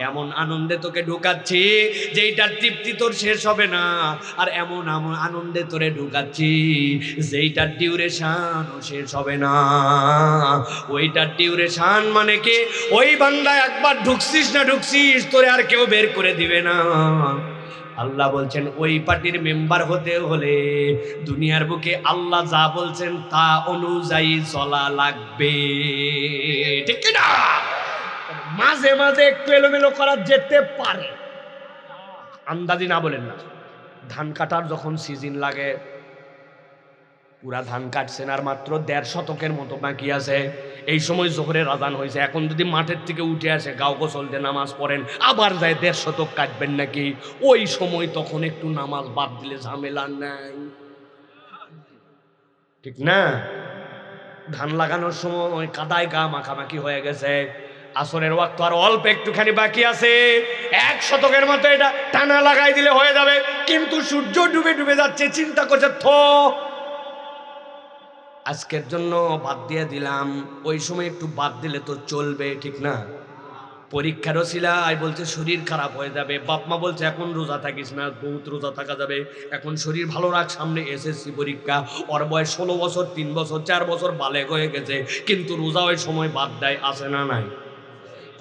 এমন আনন্দে তোকে ঢুকাচ্ছি যেইটার তৃপ্তি তোর শেষ হবে না, আর এমন আনন্দে তোরে ঢুকাচ্ছি যেইটার ডিউরেশনও শেষ হবে না। ওইটার ডিউরেশন মানে কি? ওই বান্দা একবার ঢুকছিস তোরে আর কেউ বের করে দিবে না। আল্লাহ বলছেন ওই পার্টির মেম্বার হতে হলে দুনিয়ার বুকে আল্লাহ যা বলছেন তা অনুযায়ী চলা লাগবে, ঠিক না? মাঝে মাঝে একটু এলোমেলো করা যেতে পারে, আন্দাজি না বলেন না। ধান কাটার যখন সিজন লাগে, পুরা ধান কাটছেন আর মাত্র 1.5 শতকের মতো বাকি আছে, এই সময় জোহরের আজান হয়েছে, এখন যদি মাঠের থেকে উঠে আসে গাও গোসল দিয়ে নামাজ পড়েন, আবার যায় 1.5 শতক কাটবেন নাকি, ওই সময় তখন একটু নামাজ বাদ দিলে ঝামেলা নাই, ঠিক না? ধান লাগানোর সময় কাদায় গা মাখামাখি হয়ে গেছে, আসরের ওয়াক্ত আর অল্প একটুখানি বাকি আছে, 1 শতকের মতো এটা টানা লাগাই দিলে হয়ে যাবে, কিন্তু সূর্য ডুবে যাচ্ছে, চিন্তা করছে আজকের জন্য বাদ দিয়ে দিলাম, ওই সময় একটু বাদ দিলে তো চলবে, ঠিক না? পরীক্ষারও ছিলাই বলছে শরীর খারাপ হয়ে যাবে, বাপ মা বলছে এখন রোজা থাকিস না, বহুত রোজা থাকা যাবে, এখন শরীর ভালো রাখ, সামনে এসএসসি পরীক্ষা, ওর বয়স 16 বছর, 3 বছর 4 বছর বালেগ হয়ে গেছে, কিন্তু রোজা ওই সময় বাদ দেয়, আছে না নাই?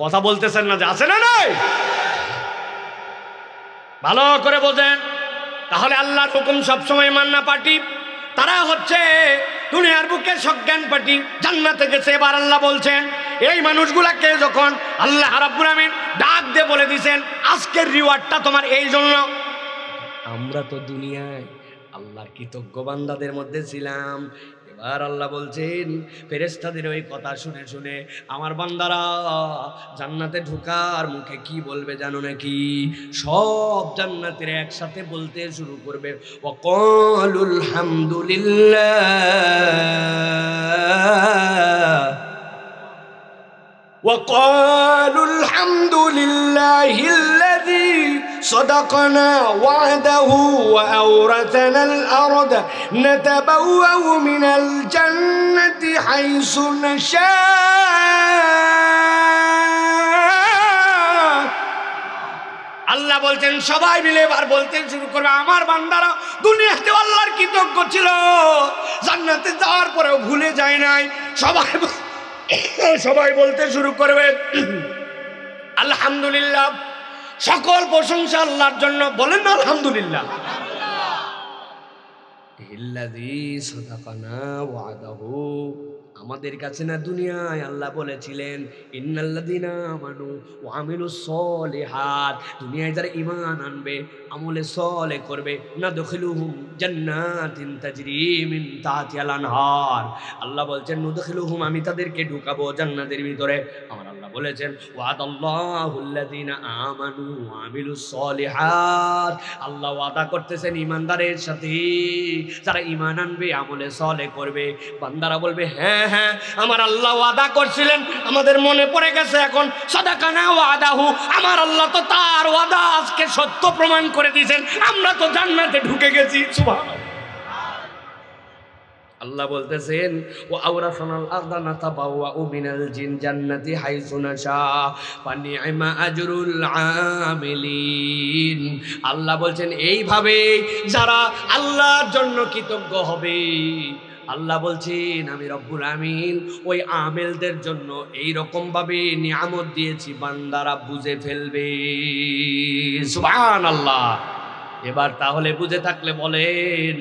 কথা বলতেছেন না যে আছে না নাই? ভালো করে বোঝেন, তাহলে আল্লাহর হুকুম সবসময় মান্না পার্টি, তারা হচ্ছে দুনিয়ার বুকে সজ্ঞান পার্টি, জান্নাতে গেছে। এবার আল্লাহ বলছেন এই মানুষগুলাকে যখন আল্লাহ রাব্বুল আমিন ডাক দিয়ে বলে দিয়েছেন আজকের রিওয়ার্ডটা তোমার এই জন্য, আমরা তো দুনিয়ায় আল্লাহর কৃতজ্ঞ বান্দাদের মধ্যে ছিলাম। এবার আল্লাহ বলছেন ফেরেশতাদের ওই কথা শুনে শুনে আমার বান্দারা জান্নাতে ঢোকার মুখে কি বলবে জানো নাকি? সব জান্নাতীরা একসাথে বলতে শুরু করবে ওয়াকালুল হামদুলিল্লাহ وقالوا الحمد لله الذي صدقنا وعده وأورثنا الأرض نتبوأ من الجنة حيث نشاء। আল্লাহ বলছেন সবাই মিলে এবার বলতে শুরু করবে আমার বান্দারা দুনিয়াতে আল্লাহর কৃতজ্ঞ ছিল, জান্নাতে যাওয়ার পরেও ভুলে যায় নাই। সবাই বলতে শুরু করবে আলহামদুলিল্লাহ, সকল প্রশংসা আল্লাহর জন্য। বলেন না আলহামদুলিল্লাহ। আমাদের কাছে না দুনিয়ায় আল্লাহ বলেছিলেন ইন্নাল্লাযীনা আমানু ওয়া আমিলুস সলিহাত, দুনিয়ায় যারা ঈমান আনবে আমলে সলেহ করবে নাদখিলুহুম জান্নাতিন তাজরি মিন তাহতিহাল আনহার। আল্লাহ বলছেন নুদখিলুহুম, আমি তাদেরকে ঢুকাবো জান্নাতের ভিতরে। আমার আল্লাহ বলেছেন ওয়াদাল্লাহুল্লাযীনা আমানু ওয়া আমিলুস সলিহাত, আল্লাহ ওয়াদা করতেছেন ঈমানদারের সাথে যারা ঈমান আনবে আমলে সলেহ করবে। বান্দারা বলবে হ্যাঁ হ্যাঁ আমার আল্লাহ ওয়াদা করছিলেন, আমাদের মনে পড়ে গেছে এখন। সাদাকানা ওয়াদাহু, আমার আল্লাহ তো তার ওয়াদা আজকে সত্য প্রমাণ করে দিয়েছেন, আমরা তো জান্নাতে ঢুকে গেছি। সুবহানাল্লাহ। আল্লাহ বলতেছেন ও আওরাসানাল আরদা নাতাবাওয়াউ মিনাল জিন জান্নাতি হাইসু নাশা ওয়া নি'মা আজরুল আমিলিন। আল্লাহ বলছেন এইভাবে যারা আল্লাহর জন্য কৃতজ্ঞ হবে, আল্লাহ বলছেন আমি রব্বুল আমিন ওই আমেলদের জন্য এই রকম ভাবে নিয়ামত দিয়েছি বান্দারা বুঝে ফেলবে। সুবহানাল্লাহ। এবার তাহলে বুঝে থাকলে বলেন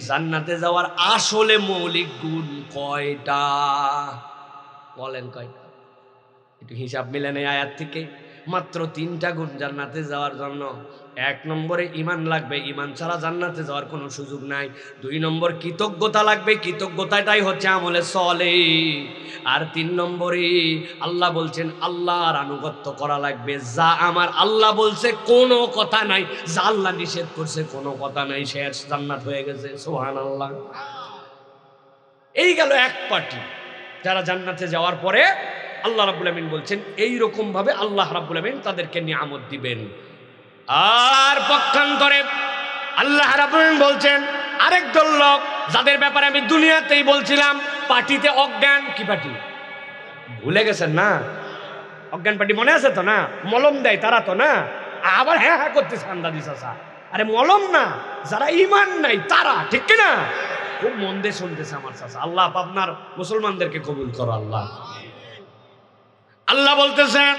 জান্নাতে যাওয়ার আসলে মৌলিক গুণ কয়টা? বলেন কয়টা? একটু হিসাব মিলেন এই আয়াত থেকে। মাত্র 3টা গুণ জান্নাতে যাওয়ার জন্য। 1 নম্বরে ঈমান লাগবে, ঈমান ছাড়া জান্নাতে যাওয়ার কোনো সুযোগ নাই। 2 নম্বর কৃতজ্ঞতা লাগবে, কৃতজ্ঞতাটাই হচ্ছে আমলে সলেহ। আর 3 নম্বরে আল্লাহ বলছেন আল্লাহর আনুগত্য করা লাগবে। যা আমার আল্লাহ বলছে কোনো কথা নাই, যা আল্লাহ নিষেধ করছে কোনো কথা নাই, সে জান্নাত হয়ে গেছে। সুবহানাল্লাহ। এই গেল এক পার্টি যারা জান্নাতে যাওয়ার পরে আল্লাহ রাব্বুল আমিন বলছেন এই রকম ভাবে আল্লাহ রাব্বুল আমিন তাদেরকে নিয়ামত দিবেন। আর পক্ষান্তরে আল্লাহ রাব্বুল আমিন বলছেন আরেক দল লোক যাদের ব্যাপারে আমি দুনিয়াতেই বলছিলাম পার্টিতে অজ্ঞান। কি পার্টি? ভুলে গেছেন না? অজ্ঞান পার্টি মনে আছে তো না? মলম দেয় তারা তো না, আবার হ্যাঁ হ্যাঁ করতেছে আন্দাজি চাচা। আরে মলম না, যারা ঈমান নাই তারা, ঠিক কিনা? খুব মন দিয়ে শুনতেছে আমার চাচা। আল্লাহ আপনার মুসলমানদেরকে কবুল করো। আল্লাহ আল্লাহ বলতেছেন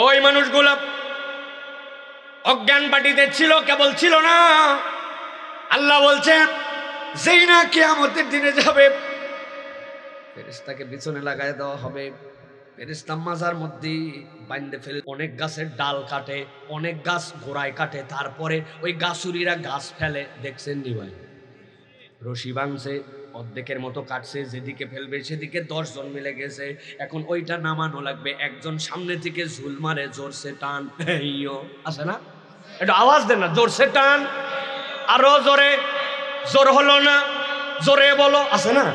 ওই মানুষগুলো অজ্ঞান পার্টিতে ছিল, কেবল ছিল না। আল্লাহ বলছেন যেই না কিয়ামতের দিনে যাবে ফেরেশতাকে পিছনে লাগায় দেওয়া হবে। ফেরেশতা মাজার মধ্যে বাইন্ধে ফেলে অনেক গাছের ডাল কাটে, অনেক গাছ ঘোড়ায় কাটে, তারপরে ওই গাছুরিরা গাছ ফেলে। দেখছেন নি ভাই? রশি বাঁধছে, অর্ধেকের মতো কাটছে, যেদিকে ফেলবে সেদিকে 10 জন মিলে গেছে। এখন ওইটা নামানো লাগবে। একজন সামনে থেকে ঝুল মারে, জোরসে টান। আছে না? এটা আওয়াজ দেন না, জোরসে টান, আরো জোরে। জোর হলো না, জোরে বলো। আছে না?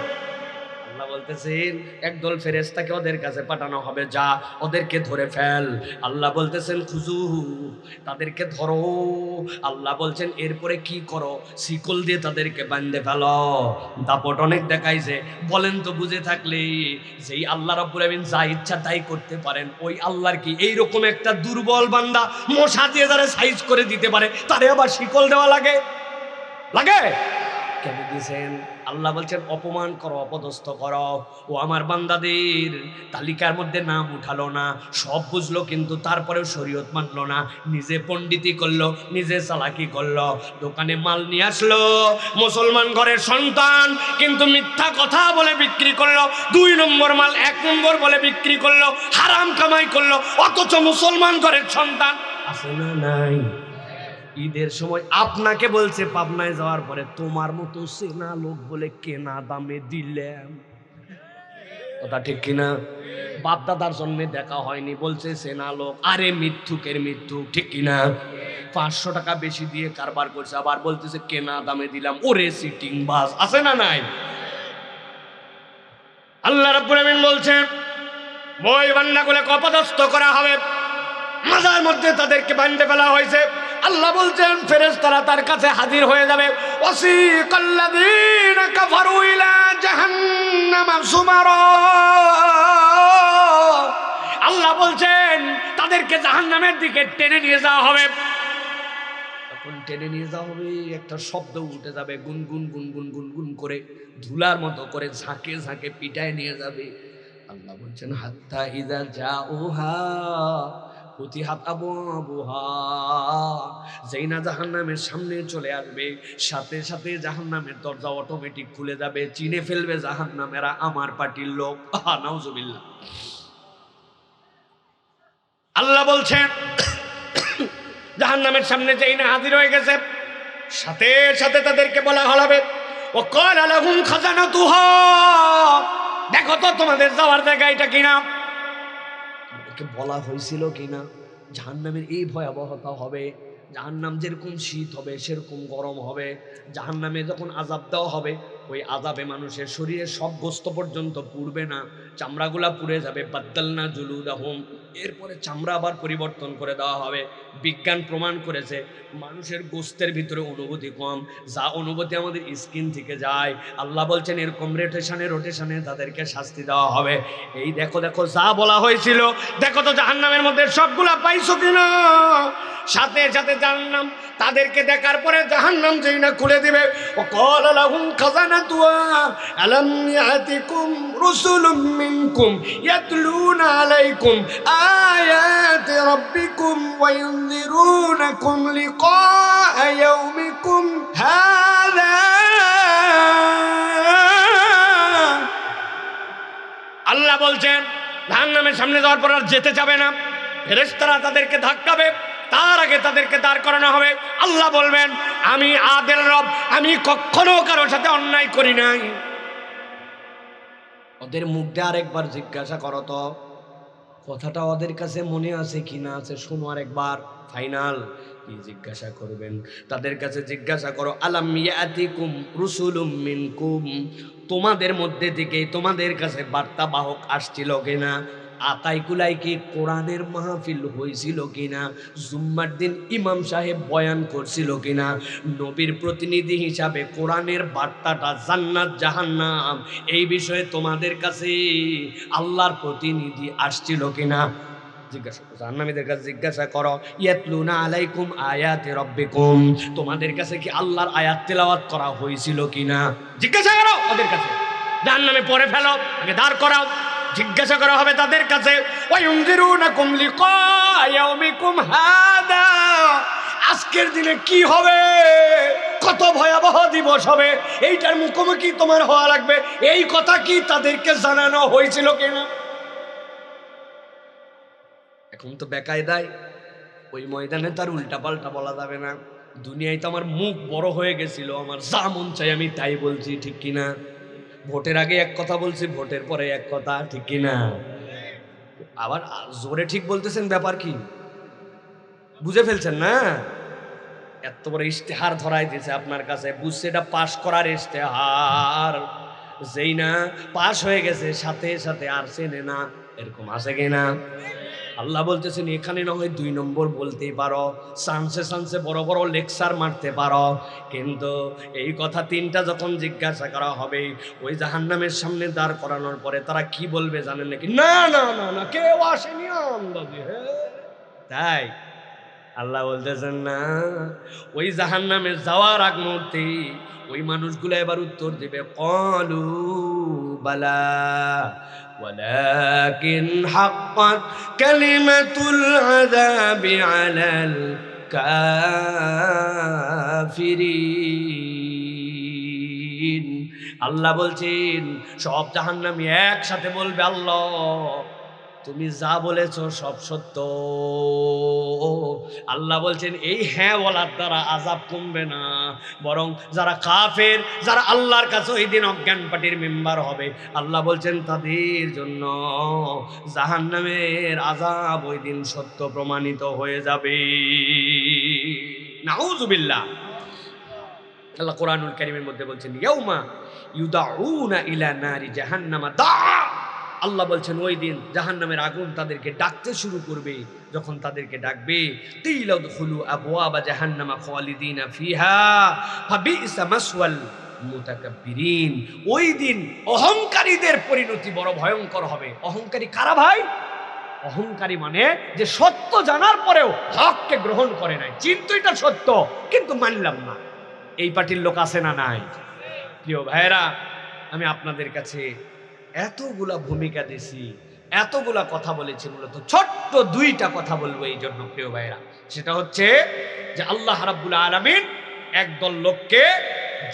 আল্লাহ বলতেছেন একদল ফেরেশতাকে ওদের কাছে পাঠানো হবে, যা ওদেরকে ধরে ফেল। আল্লাহ বলতেছেন খুজু, তাদেরকে ধরো। আল্লাহ বলছেন এরপরে কি করো? শিকল দিয়ে তাদেরকে বাঁধে ফেলো। দাপট অনেক দেখাইছে। বলেন তো বুঝে থাকলে যেই আল্লাহ রাব্বুল আমিন যা ইচ্ছা তাই করতে পারেন, ওই আল্লাহর কি এইরকম একটা দুর্বল বান্দা মশা দিয়ে যারা সাইজ করে দিতে পারে, তারে আবার শিকল দেওয়া লাগে? লাগে? কেন দিয়েছেন? আল্লাহ বলছেন অপমান করো, অপদস্থ করো। ও আমার বান্দাদের তালিকার মধ্যে নাম উঠালো না, সব বুঝলো কিন্তু তারপরেও শরীয়ত মানলো না, নিজে পণ্ডিতি করলো, নিজে চালাকি করলো, দোকানে মাল নিয়ে আসলো, মুসলমান ঘরের সন্তান কিন্তু মিথ্যা কথা বলে বিক্রি করলো, 2 নম্বর মাল 1 নম্বর বলে বিক্রি করলো, হারাম কামাই করলো, অথচ মুসলমান ঘরের সন্তান আছে না নাই? ঈদের সময় আপনাকে বলছে পাবনায় যাওয়ার পরে তোমার মতো চেনা লোক বলে কেনা দামে দিলাম, কথা ঠিক কিনা? বাপ দাদার জন্মে দেখা হয়নি, বলছে চেনা লোক, আরে মিথ্যুকের মিথ্যুক, ঠিক কিনা? 500 টাকা বেশি দিয়ে কারবার করছে, আবার বলতেছে কেনা দামে দিলাম, ওরে সিটিং বাস, আছে না নাই? আল্লাহ রাব্বুল আমিন বলছেন ওই বান্দাগুলোকে অপদস্থ করা হবে, মাজার মধ্যে তাদেরকে বাঁধতে ফেলা হয়েছে। আল্লাহ বলছেন ফেরেশতারা তার কাছে হাজির হয়ে যাবে। ওয়াসিকাল্লাযীনা কাফারু ইলা জাহান্নামা যুমারা, আল্লাহ বলছেন তাদেরকে জাহান্নামের দিকে টেনে নিয়ে যাওয়া হবে। তখন টেনে নিয়ে যাওয়া হবে, একটা শব্দ উঠে যাবে, গুনগুন গুনগুন গুনগুন করে, ধুলার মতো করে ঝাঁকে ঝাঁকে পিটায় নিয়ে যাবে। আল্লাহ বলছেন হাত্তা ইযা জাউহা ফুতিহাত আবওয়াবুহা, যেই না জাহান্নামের সামনে চলে আসবে, সাথে সাথে জাহান্নামের দরজা অটোমেটিক খুলে যাবে, চিনে ফেলবে জাহান্নামেরা আমার পার্টির লোক। নাউজুবিল্লাহ। আল্লাহ বলছেন জাহান্নামের সামনে যেই না হাজির হয়ে গেছে, সাথে সাথে তাদেরকে বলা হবে ওয়াকালা লাহুম খাজানাতুহা, দেখো তো তোমাদের যাওয়ার জায়গা এটা কিনা, বলা হয়েছিল কিনা জাহান্নামের এই ভয়াবহতা হবে, জাহান্নাম যেরকম শীত হবে সেরকম গরম হবে, জাহান্নামে যখন আযাব দেওয়া হবে ওই আযাবে মানুষের শরীরের সব গোস্ত পর্যন্ত পুড়বে না, চামড়াগুলা পুড়ে যাবে। বাদ্দালনা জুলুদাহুম, এরপরে চামড়া আবার পরিবর্তন করে দেওয়া হবে। বিজ্ঞান প্রমাণ করেছে মানুষের গোস্তের ভিতরে অনুভূতি কম, যা অনুভূতি আমাদের স্কিন থেকে যায়। আল্লাহ বলছেন এরকম রোটেশনে তাদেরকে শাস্তি দেওয়া হবে। এই দেখো দেখো যা বলা হয়েছিল, দেখো তো জাহান্নামের মধ্যে সবগুলা পাইছো কিনা। সাথে সাথে জাহান্নাম তাদেরকে দেখার পরে জাহান্নাম যেই না খুলে দিবে, ওয়াকালা লাহুম খাজানাতুহা আলাম ইয়াতিকুম রুসুলুম মিনকুম ইয়াতলুনা আলাইকুম আয়াতি রাব্বিকুম ওয়া ইউনযিরুনাকুম লিকা ইয়াউমিকুম হাযা। আল্লাহ বলছেন জাহান্নামের সামনে যাওয়ার পর আর যেতে যাবে না, ফেরেশতারা তাদেরকে ধাক্কাবে, তার আগে তাদেরকে দাঁড় করানো হবে। আল্লাহ বলবেন আমি আদেল রব, আমি কখনো কারোর সাথে অন্যায় করি নাই। ওদের মুখ দিয়ে আরেকবার জিজ্ঞাসা করো তো কথাটা ওদের কাছে মনে আছে কিনা, আছে শোনো আরেকবার। ফাইনাল কি জিজ্ঞাসা করবেন? তাদের কাছে জিজ্ঞাসা করো আলাম ইয়াতিকুম রুসুলুম মিনকুম, তোমাদের মধ্যে থেকে তোমাদের কাছে বার্তা বাহক আসছিল কিনা, আতাইকুলাই কি কোরআনের মাহফিল হয়েছিল কিনা, জুম্মার দিন ইমাম সাহেব বয়ান করছিল কিনা, নবীর প্রতিনিধি হিসাবে কোরআনের বার্তাটা জান্নাত জাহান্নাম এই বিষয়ে তোমাদের কাছে আল্লাহর প্রতিনিধি আসছিল কিনা জিজ্ঞাসা করো। জাহান্নামীদের কাছে জিজ্ঞাসা করো ইয়াতলুনা আলাইকুম আয়াতি রাব্বিকুম, তোমাদের কাছে কি আল্লাহর আয়াত তেলাওয়াত করা হয়েছিল কিনা, জিজ্ঞাসা করো ওদের কাছে। জাহান্নামে পড়ে ফেলো, আগে দাঁড় করাও, জিজ্ঞাসা করা হবে তাদের কাছে ওয়া ইউনযিরুনাকুম লিকা ইয়াউমিকুম হাদা, আজকের দিনে কি হবে, কত ভয়াবহ দিবস হবে, এইটার মুখোমুখি তোমার হওয়া লাগবে, এই কথা কি তাদেরকে জানানো হয়েছিল কিনা। এখন তো বেকায়দায় ওই ময়দানে তার উল্টা পাল্টা বলা যাবে না। দুনিয়ায় তো আমার মুখ বড় হয়ে গেছিল, আমার যা মন চাই আমি তাই বলছি, ঠিক কিনা? ভোটের আগে এক কথা বলছি, ভোটের পরে এক কথা, ঠিক কিনা? আবার জোরে ঠিক বলতেছেন, ব্যাপার কি বুঝে ফেলছেন না? এত বড় ইশতেহার ধরাই দিয়েছে আপনার কাছে, বুঝছে এটা পাশ করার ইশতেহার, যেই না পাশ হয়ে গেছে সাথে সাথে আর চেনে না, এরকম আছে কিনা? আল্লাহ বলতেছেন এখানে না হয় 2 নম্বর বলতেই পারো, চান্সে বড় বড় লেকচার মারতে পারো, কিন্তু এই কথা 3টা যখন জিজ্ঞাসা করা হবে ওই জাহান্নামের সামনে দাঁড় করানোর পরে তারা কি বলবে জানেন নাকি? না না না না, কেউ আসেনি আন্দাজে। তাই আল্লাহ বলতেছেন না, ওই জাহান্নামে যাওয়ার আগ মুহূর্তে ওই মানুষগুলো এবার উত্তর দিবে, ক্বালু বালা ওয়ালাকিন হাক্কাত কালিমাতুল আযাবি আলাল কাফিরিন। আল্লাহ বলছেন সব জাহান্নামী একসাথে বলবে, আল্লাহ তুমি যা বলেছো সব সত্য। আল্লাহ বলছেন এই হ্যাঁ বলার দ্বারা আযাব কমবে না, বরং যারা কাফের, যারা আল্লাহর কাছে ওই দিন অজ্ঞান পার্টির মেম্বার হবে, আল্লাহ বলছেন তাদের জন্য জাহান্নামের আযাব ওই দিন সত্য প্রমাণিত হয়ে যাবে। নাউযুবিল্লাহ। আল্লাহ কোরআনুল কারীমের মধ্যে বলছেন ইয়াউমা ইউদাউনা ইলা নারি জাহান্নামা দা। আল্লাহ বলছেন ওই দিন জাহান্নামের আগুন তাদেরকে ডাকতে শুরু করবে। যখন তাদেরকে ডাকবে, কিলা উদখুলু আবওয়াবা জাহান্নামা খালিদিনা ফিহা ফাবিইসা মাসওয়াল মুতাকাব্বিরিন। ওই দিন অহংকারীদের পরিণতি বড় ভয়ঙ্কর হবে। অহংকারী কারা ভাই? অহংকারী মানে যে সত্য জানার পরেও হককে গ্রহণ করে নাই, চিন্তা এটা সত্য কিন্তু মানলাম না। এই পার্টির লোক আছে না নাই? প্রিয় ভাইরা, আমি আপনাদের কাছে এতগুলা ভূমিকা দিছি, এতগুলা কথা বলেছি, মূলত ছোট্ট দুইটা কথা বলবো এই জন্য প্রিয় ভাইরা। সেটা হচ্ছে যে আল্লাহ রাব্বুল আলামিন একদল লোককে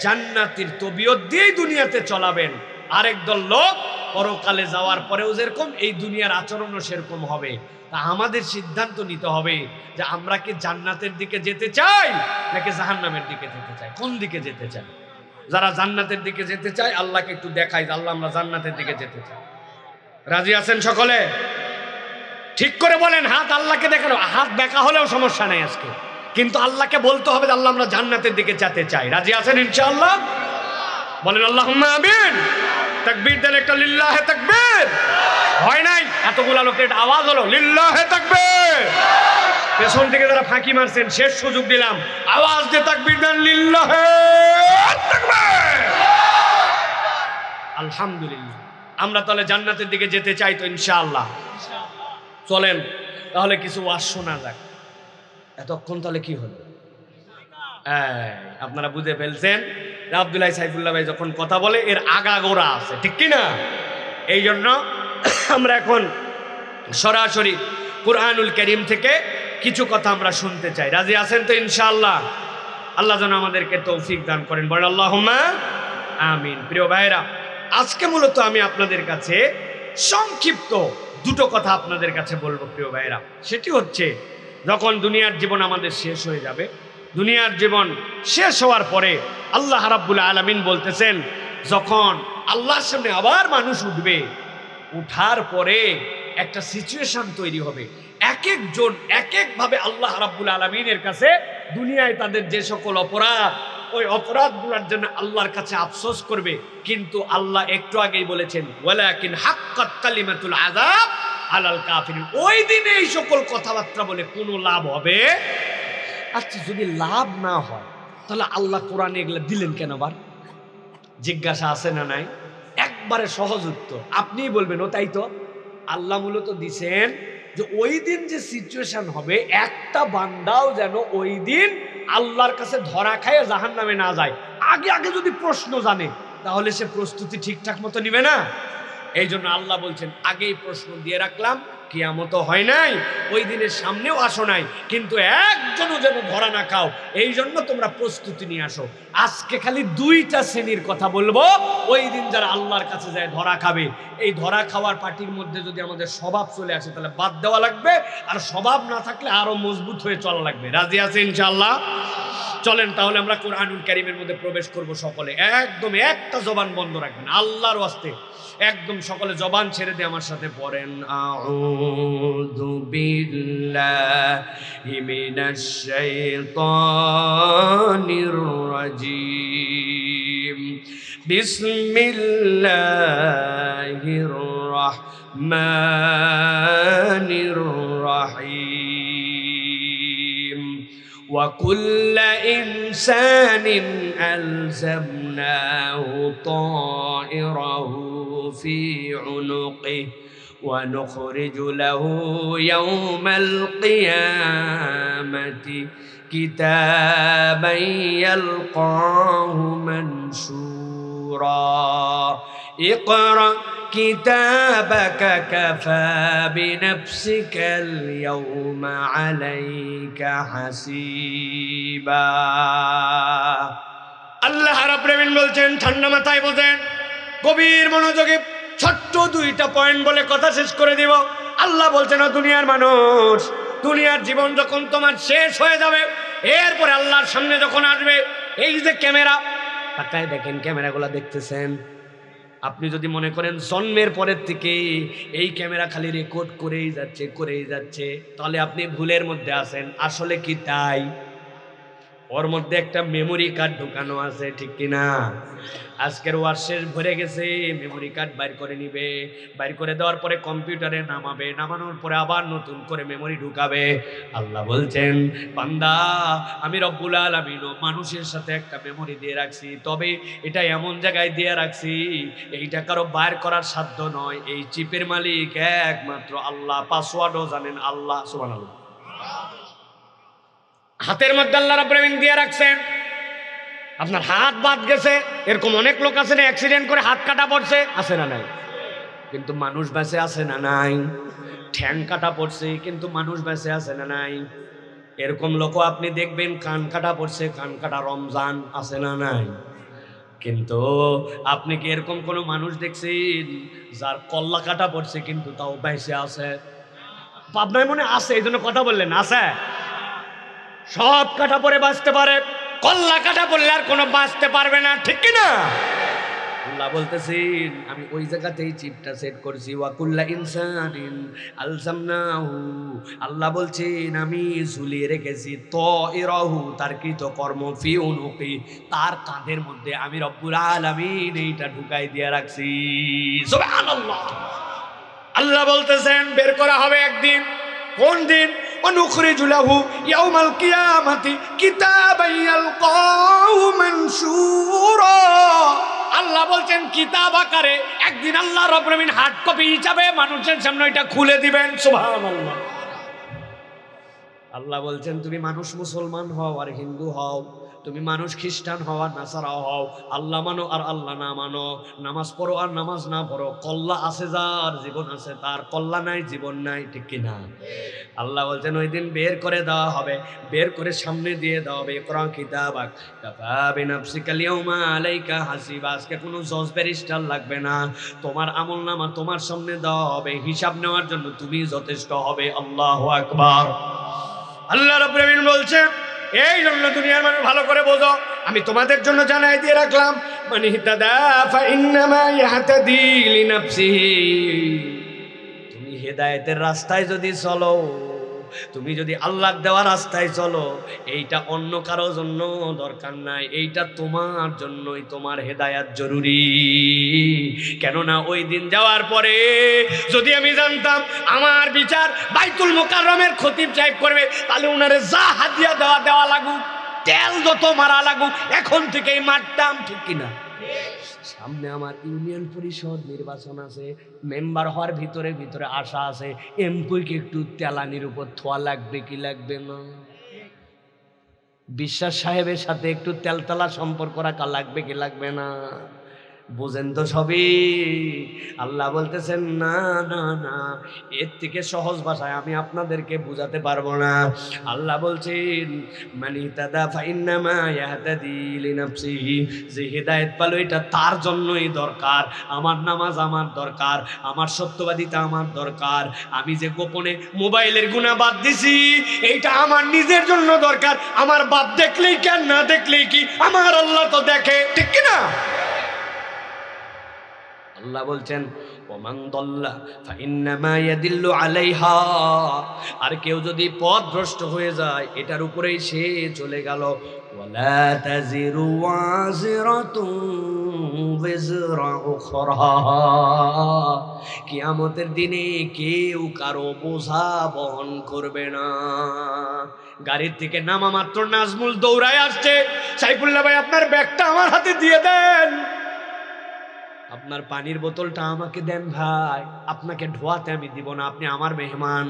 জান্নাতের তবিয়ত দিয়েই দুনিয়াতে চলাবেন, আরেক দল লোক পরকালে যাওয়ার পরেও যেরকম এই দুনিয়ার আচরণও সেরকম হবে। তা আমাদের সিদ্ধান্ত নিতে হবে যে আমরা কি জান্নাতের দিকে যেতে চাই নাকি জাহান্নামের দিকে যেতে চাই? কোন দিকে যেতে চাই? যারা জান্নাতের দিকে যেতে চায় আল্লাহকে একটু দেখাই, আল্লাহ আমরা জান্নাতের দিকে যেতে চাই। রাজি আছেন সকলে? ঠিক করে বলেন হাত। আল্লাহকে দেখানো হাত দেখা হলেও সমস্যা নেই আজকে, কিন্তু আল্লাহকে বলতে হবে যে আল্লাহ আমরা জান্নাতের দিকে যেতে চাই। রাজি আছেন ইনশাআল্লাহ? বলেন আল্লাহুম্মা আমিন। তাকবীর দেন একটা, লিল্লাহে তাকবীর। হয় নাই এতগুলা লোকের আওয়াজ হলো লিল্লাহে তাকবীর। পেছন থেকে যারা ফাঁকি মারছেন শেষ সুযোগ দিলাম, আওয়াজ দিয়ে তাকবীর দেন লিল্লাহে তাকবীর। আলহামদুলিল্লাহ, আমরা তাহলে জান্নাতের দিকে যেতে চাই তো ইনশাআল্লাহ। চলেন তাহলে কিছু ওয়াজ শোনা যাক। এতক্ষণ তাহলে কি হলো? আপনারা বুঝে ফেলছেন আব্দুল্লাহ সাইফুল্লাহ ভাই যখন কথা বলে এর আগাগোড়া আছে, ঠিক কি না? এই জন্য আমরা এখন সরাসরি কুরআনুল কারীম থেকে কিছু কথা আমরা শুনতে চাই। রাজি আছেন তো ইনশাআল্লাহ? আল্লাহ যেন আমাদেরকে তৌফিক দান করেন, বলেন আল্লাহুম্মা আমিন। প্রিয় ভাইরা, আজকে মূলত আমি আপনাদের কাছে সংক্ষিপ্ত দুটো কথা আপনাদের কাছে বলবো প্রিয় ভাইরা। সেটি হচ্ছে যখন দুনিয়ার জীবন আমাদের শেষ হয়ে যাবে, দুনিয়ার জীবন শেষ হওয়ার পরে আল্লাহ রাব্বুল আলামিন বলতেছেন যখন আল্লাহর সামনে আবার মানুষ উঠবে, উঠার পরে একটা সিচুয়েশন তৈরি হবে। এক একজন এক একভাবে আল্লাহ রাব্বুল আলামিনের কাছে দুনিয়ায় তাদের যে সকল অপরাধ, ওই অপরাধগুলোর জন্য আল্লাহর কাছে আফসোস করবে। কিন্তু আল্লাহ একটু আগেই বলেছেন ওয়ালাকিন হাক্কাত কালিমাতুল আযাব আলাল কাফিরিন। ওই দিনে এই সকল কথাবার্তা বলে কোনো লাভ হবে? আচ্ছা, যদি লাভ না হয় তাহলে আল্লাহ কোরআনে এগুলো দিলেন কেন? আবার জিজ্ঞাসা আছে না নাই? একবারে সহজ উত্তর আপনিই বলবেন ও তাই তো। আল্লাহ মূলত দিছেন যে ওই দিন যে সিচুয়েশন হবে, একটা বান্দাও যেন ওই দিন আল্লাহর কাছে ধরা খায় জাহান্নামে না যায়। আগে আগে যদি প্রশ্ন জানে তাহলে সে প্রস্তুতি ঠিকঠাক মতো নিবে না। এই জন্য আল্লাহ বলছেন আগেই প্রশ্ন দিয়ে রাখলাম, কিয়ামত হয় নাই, ওই দিনের সামনেও আসো নাই, কিন্তু একজনও যেন ধরা না খাও, এই জন্য তোমরা প্রস্তুতি নিয়ে আসো। আজকে খালি দুইটা শ্রেণীর কথা বলবো ওই দিন যারা আল্লাহর কাছে যায় ধরা খাবে। এই ধরা খাওয়ার পার্টির মধ্যে যদি আমাদের স্বভাব চলে আসে তাহলে বাদ দেওয়া লাগবে, আর স্বভাব না থাকলে আরো মজবুত হয়ে চলা লাগবে। রাজি আছে ইনশাআল্লাহ? চলেন তাহলে আমরা কুরআনুল কারীমের মধ্যে প্রবেশ করব। সকলে একদম একটা জবান বন্ধ রাখবেন আল্লাহর ওয়াস্তে, একদম সকলে জবান ছেড়ে দিয়ে আমার সাথে পড়েন আউযু বিল্লাহি মিনাশ শাইতানির রাজীম বিসমিল্লাহির রাহমানির রাহিম وكل إنسان ألزمناه طائره في عنقه ونخرج له يوم القيامة كتابا يلقاه منشورا اقرأ كتابك كفى بنفسك اليوم عليك حسيبا আল্লাহ রাব্বুল আলামিন বলছেন, ঠান্ডা মাথায় বোঝেন, গভীর মনোযোগে ছোট্ট দুইটা পয়েন্ট বলে কথা শেষ করে দিব। আল্লাহ বলছেন, ও দুনিয়ার মানুষ, দুনিয়ার জীবন যখন তোমার শেষ হয়ে যাবে, এরপরে আল্লাহর সামনে যখন আসবে, এই যে ক্যামেরা, তাকায় দেখেন ক্যামেরাগুলো দেখতেছেন, আপনি যদি মনে করেন জন্মের পরের থেকে এই ক্যামেরা খালি রেকর্ড করেই যাচ্ছে, তাহলে আপনি ভুলের মধ্যে আছেন। আসলে কি তাই? ওর মধ্যে একটা মেমোরি কার্ড ঢুকানো আছে, ঠিক কিনা? আজকের ওয়ার শেষ ভরে গেছে, মেমোরি কার্ড বাইর করে নিবে, বাইর করে দেওয়ার পরে কম্পিউটারে নামাবে, নামানোর পরে আবার নতুন করে মেমোরি ঢুকাবে। আল্লাহ বলছেন, বান্দা, আমি রব্বুল আলামিন মানুষের সাথে একটা মেমোরি দিয়ে রাখছি, তবে এটা এমন জায়গায় দিয়ে রাখছি, এইটা কারো বাইর করার সাধ্য নয়। এই চিপের মালিক একমাত্র আল্লাহ, পাসওয়ার্ডও জানেন আল্লাহ। সুবহানাল্লাহ। হাতের মধ্যে আল্লাহ রাব্বুল আলামিন দিয়ে রাখছেন। আপনার হাত বাদ গেছে, এরকম অনেক লোক আছে না, অ্যাক্সিডেন্ট করে হাত কাটা পড়ছে, আছে না নাই? কিন্তু মানুষ বেঁচে আছে না নাই? ঠ্যাং কাটা পড়ছে, কিন্তু মানুষ বেঁচে আছে না নাই? এরকম লোকও আপনি দেখবেন, কান কাটা পড়ছে, কান কাটা রমজান, আছে না নাই? কিন্তু আপনি কি এরকম কোনো মানুষ দেখছেন যার কল্লা কাটা পড়ছে কিন্তু তাও বেঁচে আছে? আপনার মনে আছে, এই জন্য কথা বললেন, আছে? সব কাটা পরে বাঁচতে পারে, কল্লা কাটা পড়লে আর কোনো বাঁচতে পারবে না, ঠিক কিনা? আল্লাহ বলতেছেন, আমি ওই জায়গাতেই চিপটা সেট করছি, ওয়াকুল্লা ইনসানিন আলজামনাহু, আল্লাহ বলছেন আমি ঝুলিয়ে রেখেছি তাইরাহু, তার কৃতকর্ম, ফি উনুকি, তার কাঁধের মধ্যে আমি রব্বুল আলামিন এইটা ঢুকাই দিয়ে রাখছি। সুবহানাল্লাহ। আল্লাহ বলতেছেন, বের করা হবে একদিন। কোন দিন? অনুখরিজু লাহু ইয়াউমাল কিয়ামাতি কিতাবান ইয়ালকাহু মানশুরা। আল্লাহ বলছেন, কিতাব আকারে একদিন আল্লাহ রাব্বুল আলামিন হার্ড কপি হিসাবে মানুষের সামনে এটা খুলে দিবেন। সুবহানাল্লাহ। আল্লাহ বলছেন, তুমি মানুষ মুসলমান হও আর হিন্দু হও, তুমি মানুষ খ্রিস্টান হও আর নাসারা হও, আল্লাহ মানো আর আল্লাহ না মানো, নামাজ পড়ো আর নামাজ না পড়ো, কল্লা আছে যার, জীবন আছে তার, কল্লা নাই জীবন নাই, ঠিক কিনা? আল্লাহ বলছেন, ওই দিন বের করে দেওয়া হবে, বের করে সামনে দিয়ে দেওয়া হবে, ইকরা কিতাবাক কাফা বিনাফসিকাল ইয়াউমা আলাইকা হাসিবা। আজকে কোনো জজ ব্যারিস্টার লাগবে না, তোমার আমলনামা তোমার সামনে দেওয়া হবে, হিসাব নেওয়ার জন্য তুমি যথেষ্ট হবে। আল্লাহু আকবার। আল্লাহ রাব্বুল আলামিন বলছেন, এই জন্য দুনিয়ার মানুষ ভালো করে বোঝো, আমি তোমাদের জন্য জানাই দিয়ে রাখলাম, মান ইহতাদা ফাইন্নামা ইয়াহতাদি লিনাফসিহি। তুমি হেদায়েতের রাস্তায় যদি চলো, তুমি যদি আল্লাহর দেওয়া রাস্তায় চলো, এইটা অন্য কারোর জন্য দরকার নাই, এইটা তোমার জন্যই, তোমার হেদায়েত জরুরি। কেননা ওই দিন যাওয়ার পরে যদি আমি জানতাম আমার বিচার বাইতুল মুকাররমের খতিব সাহেব করবে, তাহলে উনারে যা হাদিয়া দেওয়া লাগুক, তেল যত মারা লাগুক, এখন থেকেই মারতাম, ঠিক কিনা? সামনে আমার ইউনিয়ন পরিষদ নির্বাচন আছে, মেম্বার হওয়ার ভিতরে আশা আছে, এমপিকে একটু তেলানির উপর থোয়া লাগবে কি লাগবে না? বিশ্বাস সাহেবের সাথে একটু তেলতলা সম্পর্ক রাখা লাগবে কি লাগবে না? বুঝেন তো সবই? আল্লাহ বলতেছেন, না না না, এর থেকে সহজ ভাষায় আমি আপনাদেরকে বুঝাতে পারবো না। আল্লাহ বলছেন, মান ইহতাদা ফাইন্নামা ইয়াহতাদি লিনাফসিহি, যে হেদায়েত পালো এটা তার জন্যই দরকার। আমার নামাজ আমার দরকার, আমার সত্যবাদিতা আমার দরকার, আমি যে গোপনে মোবাইলের গুনাহ বাদ দিছি এইটা আমার নিজের জন্য দরকার। আমার বাপ দেখলেই কেন, না দেখলেই কি, আমার আল্লাহ তো দেখে, ঠিক কিনা? আল্লাহ বলছেন, ওমান দাল্লা ফাইন্নামা ইয়াদিল্লু আলাইহা, আর কেউ যদি পথভ্রষ্ট হয়ে যায় এটার উপরেই সে চলে গেল। ওয়ালা তাজিরু ওয়াজিরাতুন ওয়িজরা উখরা, কিয়ামতের দিনে কেউ কারো বোঝা বহন করবে না। গাড়ির থেকে নামা মাত্র নাজমুল দৌড়ায় আসছে, সাইফুল্লাহ ভাই আপনার ব্যাগটা আমার হাতে দিয়ে দেন। আপনার পানির বোতলটা আমাকে দেন ভাই, আপনাকে ধোয়াতে আমি দিব না, আপনি আমার মেহমান।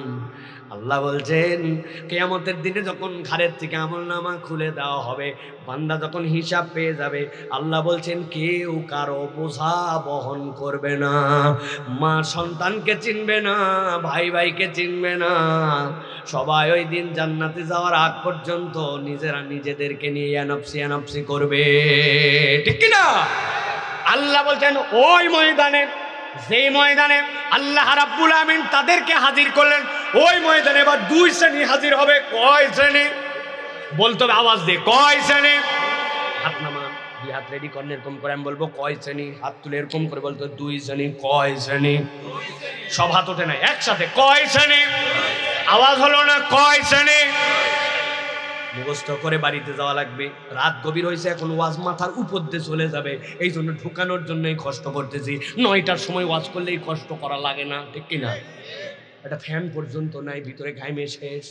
আল্লাহ বলছেন কিয়ামতের দিনে যখন ঘাড়ের থেকে আমলনামা খুলে দেওয়া হবে, বান্দা যখন হিসাব পেয়ে যাবে, আল্লাহ বলছেন কেউ কারো বোঝা বহন করবে না। মা সন্তানকে চিনবে না, ভাই ভাইকে চিনবে না। সবাই ওই দিন জান্নাতে যাওয়ার আগ পর্যন্ত নিজেরা নিজেদেরকে নিয়ে ইয়ানফসি করবে, ঠিক কি না? আল্লাহ বলছেন ওই ময়দানে, যেই ময়দানে আল্লাহ রাব্বুল আমিন তাদেরকে হাজির করলেন, ওই ময়দানে এবার দুই শ্রেণী হাজির হবে। কয় শ্রেণী বলতে হবে আওয়াজ দিয়ে, কয় শ্রেণী? হাত নামান, দুই হাত রেডি করেন এরকম করে, আমি বলবো কয় শ্রেণী, হাত তুলে এরকম করে বলতো দুই শ্রেণী। কয় শ্রেণী? সব হাত ওঠে না একসাথে, কয় শ্রেণী? আওয়াজ হলো না, কয় শ্রেণী? মুখস্থ করে বাড়িতে যাওয়া লাগবে। রাত গভীর হয়েছে, এখন ওয়াজ মাথার উপর দিয়ে চলে যাবে, এই জন্য ঢুকানোর জন্যই কষ্ট করতেছি। 9টার সময় ওয়াজ করলেই কষ্ট করা লাগে না, ঠিক কিনা? এটা ফ্যান পর্যন্ত নাই, ভিতরে ঘাইমে শেষ।